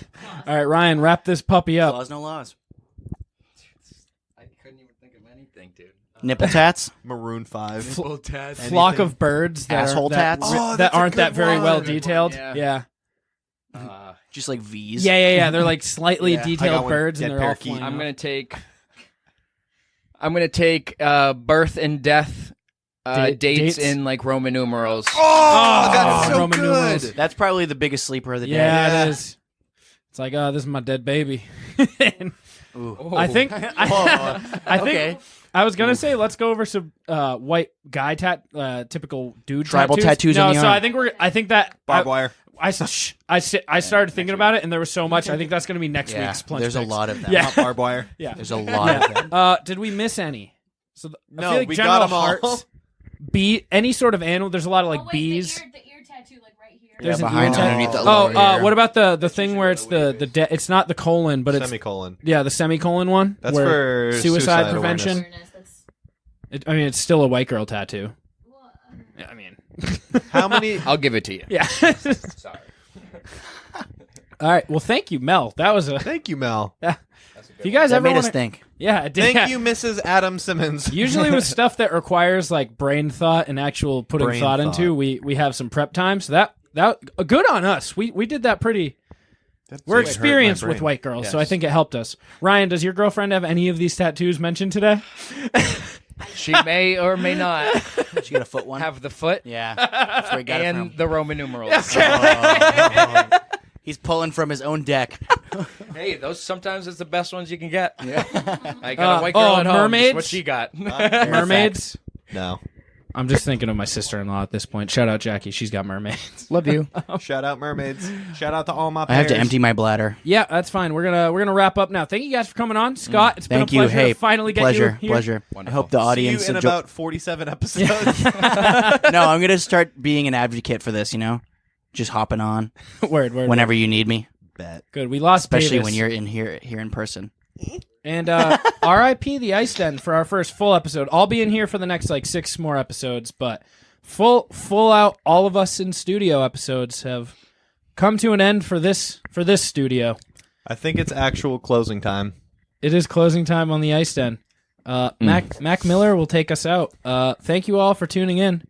All right, Ryan, wrap this puppy up. Claws, no laws. I couldn't even think of anything, dude. Nipple tats. Maroon 5. Flock of birds that Asshole are, that, tats? Oh, that that's a aren't that good very one. well That's a good detailed. one, Yeah. Just like V's. Yeah. They're like slightly Yeah. I got detailed one. birds, Dead and they're all parakeet. flying. I'm off. gonna take birth and death dates Dates? in like Roman numerals. Oh, that's so Roman good. numerals. That's probably the biggest sleeper of the day. Yeah, it is. It's like, oh, this is my dead baby. Ooh. I think. I think. Okay. I was gonna say let's go over some white guy typical dude Tribal tattoos No, on the so arm. I think that Barbed wire. I started thinking about it, and there was so much. I think that's gonna be next Yeah, week's plunge. there's a picks. lot of them. Yeah. Not barbed wire. Yeah. There's a lot of them. Did we miss any? So I No, feel like we general got 'em all. hearts, bee, any sort of animal. There's a lot of like Oh, wait, bees. The ear tattoo, like right here. There's an behind ear tat- underneath the Oh, lower ear. what about the thing where it's it's not the colon, but it's Semicolon. yeah, the semicolon one. That's where for suicide awareness. prevention. Awareness, that's, I mean, it's still a white girl tattoo. well, Yeah, I mean, How many? I'll give it to you. yeah. Sorry. All right. Well, thank you, Mel. That was a. Thank you, Mel. If you guys That ever made us wanna- think. yeah, it did. Thank you, Mrs. Adam Simmons. Usually with stuff that requires like brain thought and actual putting Brain thought thought. into, we have some prep time. So that good on us. We did that pretty. We're experienced with white girls, so I think it helped us. Ryan, does your girlfriend have any of these tattoos mentioned today? She may or may not She got a foot one. have the foot Yeah. That's where he got it and from. the Roman numerals. He's pulling from his own deck. Hey, those sometimes is the best ones you can get. Yeah. I got a white girl at home. mermaids? Just what she got. Mermaids. No. I'm just thinking of my sister-in-law at this point. Shout out Jackie. She's got mermaids. Love you. Shout out mermaids. Shout out to all my I have to pairs. empty my bladder. Yeah, that's fine. We're gonna wrap up now. Thank you guys for coming on, Scott. It's been Thank a you. pleasure Hey, to finally get pleasure. you here. Pleasure. I hope the See you audience in enjoy- about 47 episodes. No, I'm gonna start being an advocate for this. Just hopping on Word. whenever you need me, Bet. Good. We lost especially Davis. when you're in here in person. And R.I.P. the Ice Den for our first full episode. I'll be in here for the next like 6 more episodes, but full out all of us in studio episodes have come to an end for this studio. I think it's actual closing time. It is closing time on the Ice Den. Mac Miller will take us out. Thank you all for tuning in.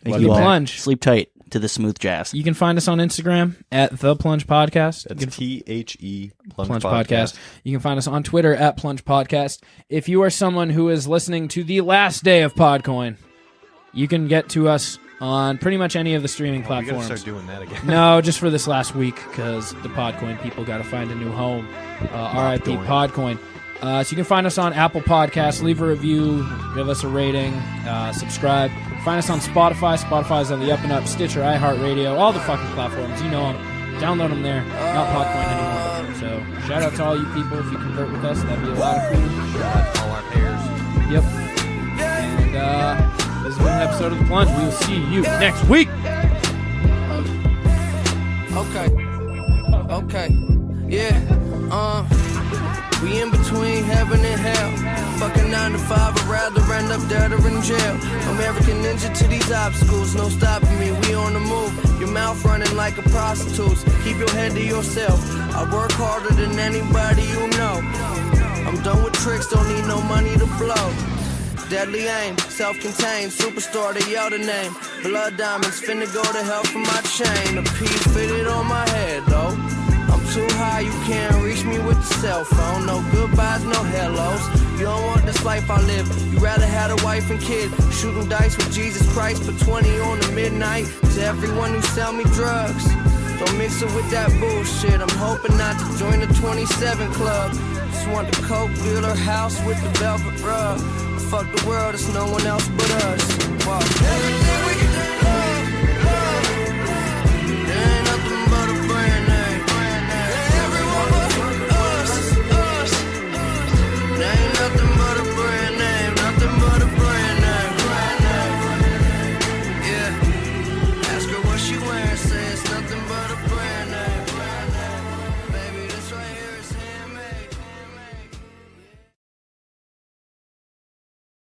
Thank The you all. Plunge. Sleep tight to the smooth jazz. You can find us on Instagram at The Plunge Podcast. That's THE Plunge Podcast. You can find us on Twitter at Plunge Podcast. If you are someone who is listening to the last day of Podcoin, you can get to us on pretty much any of the streaming We platforms. gotta start doing that again. No, just for this last week because the Podcoin people got to find a new home. RIP Podcoin. So you can find us on Apple Podcasts. Leave a review, give us a rating, subscribe. Find us on Spotify. Spotify's on the up and up. Stitcher, iHeartRadio, all the fucking platforms. You know them. Download them there. Not Podcoin anymore. So shout out to all you people if you convert with us. That'd be a lot of cool. Shout out to all our pairs. Yep. And this has been an episode of The Plunge. We will see you next week. Okay. Yeah. We in between heaven and hell. Fucking 9 to 5, I'd rather end up dead or in jail. American ninja to these obstacles, no stopping me, we on the move. Your mouth running like a prostitute's, keep your head to yourself. I work harder than anybody you know. I'm done with tricks, don't need no money to blow. Deadly aim, self-contained, superstar, they yell the name. Blood diamonds, finna go to hell for my chain. A piece fitted on my head, though. I'm too high, you can't reach me with the cell phone. No goodbyes, no hellos. You don't want this life I live. You rather had a wife and kid. Shooting dice with Jesus Christ for 20 on the midnight. To everyone who sell me drugs, don't mix it with that bullshit. I'm hoping not to join the 27 club. Just want the coke dealer house with the velvet rug. Fuck the world, it's no one else but us. Wow.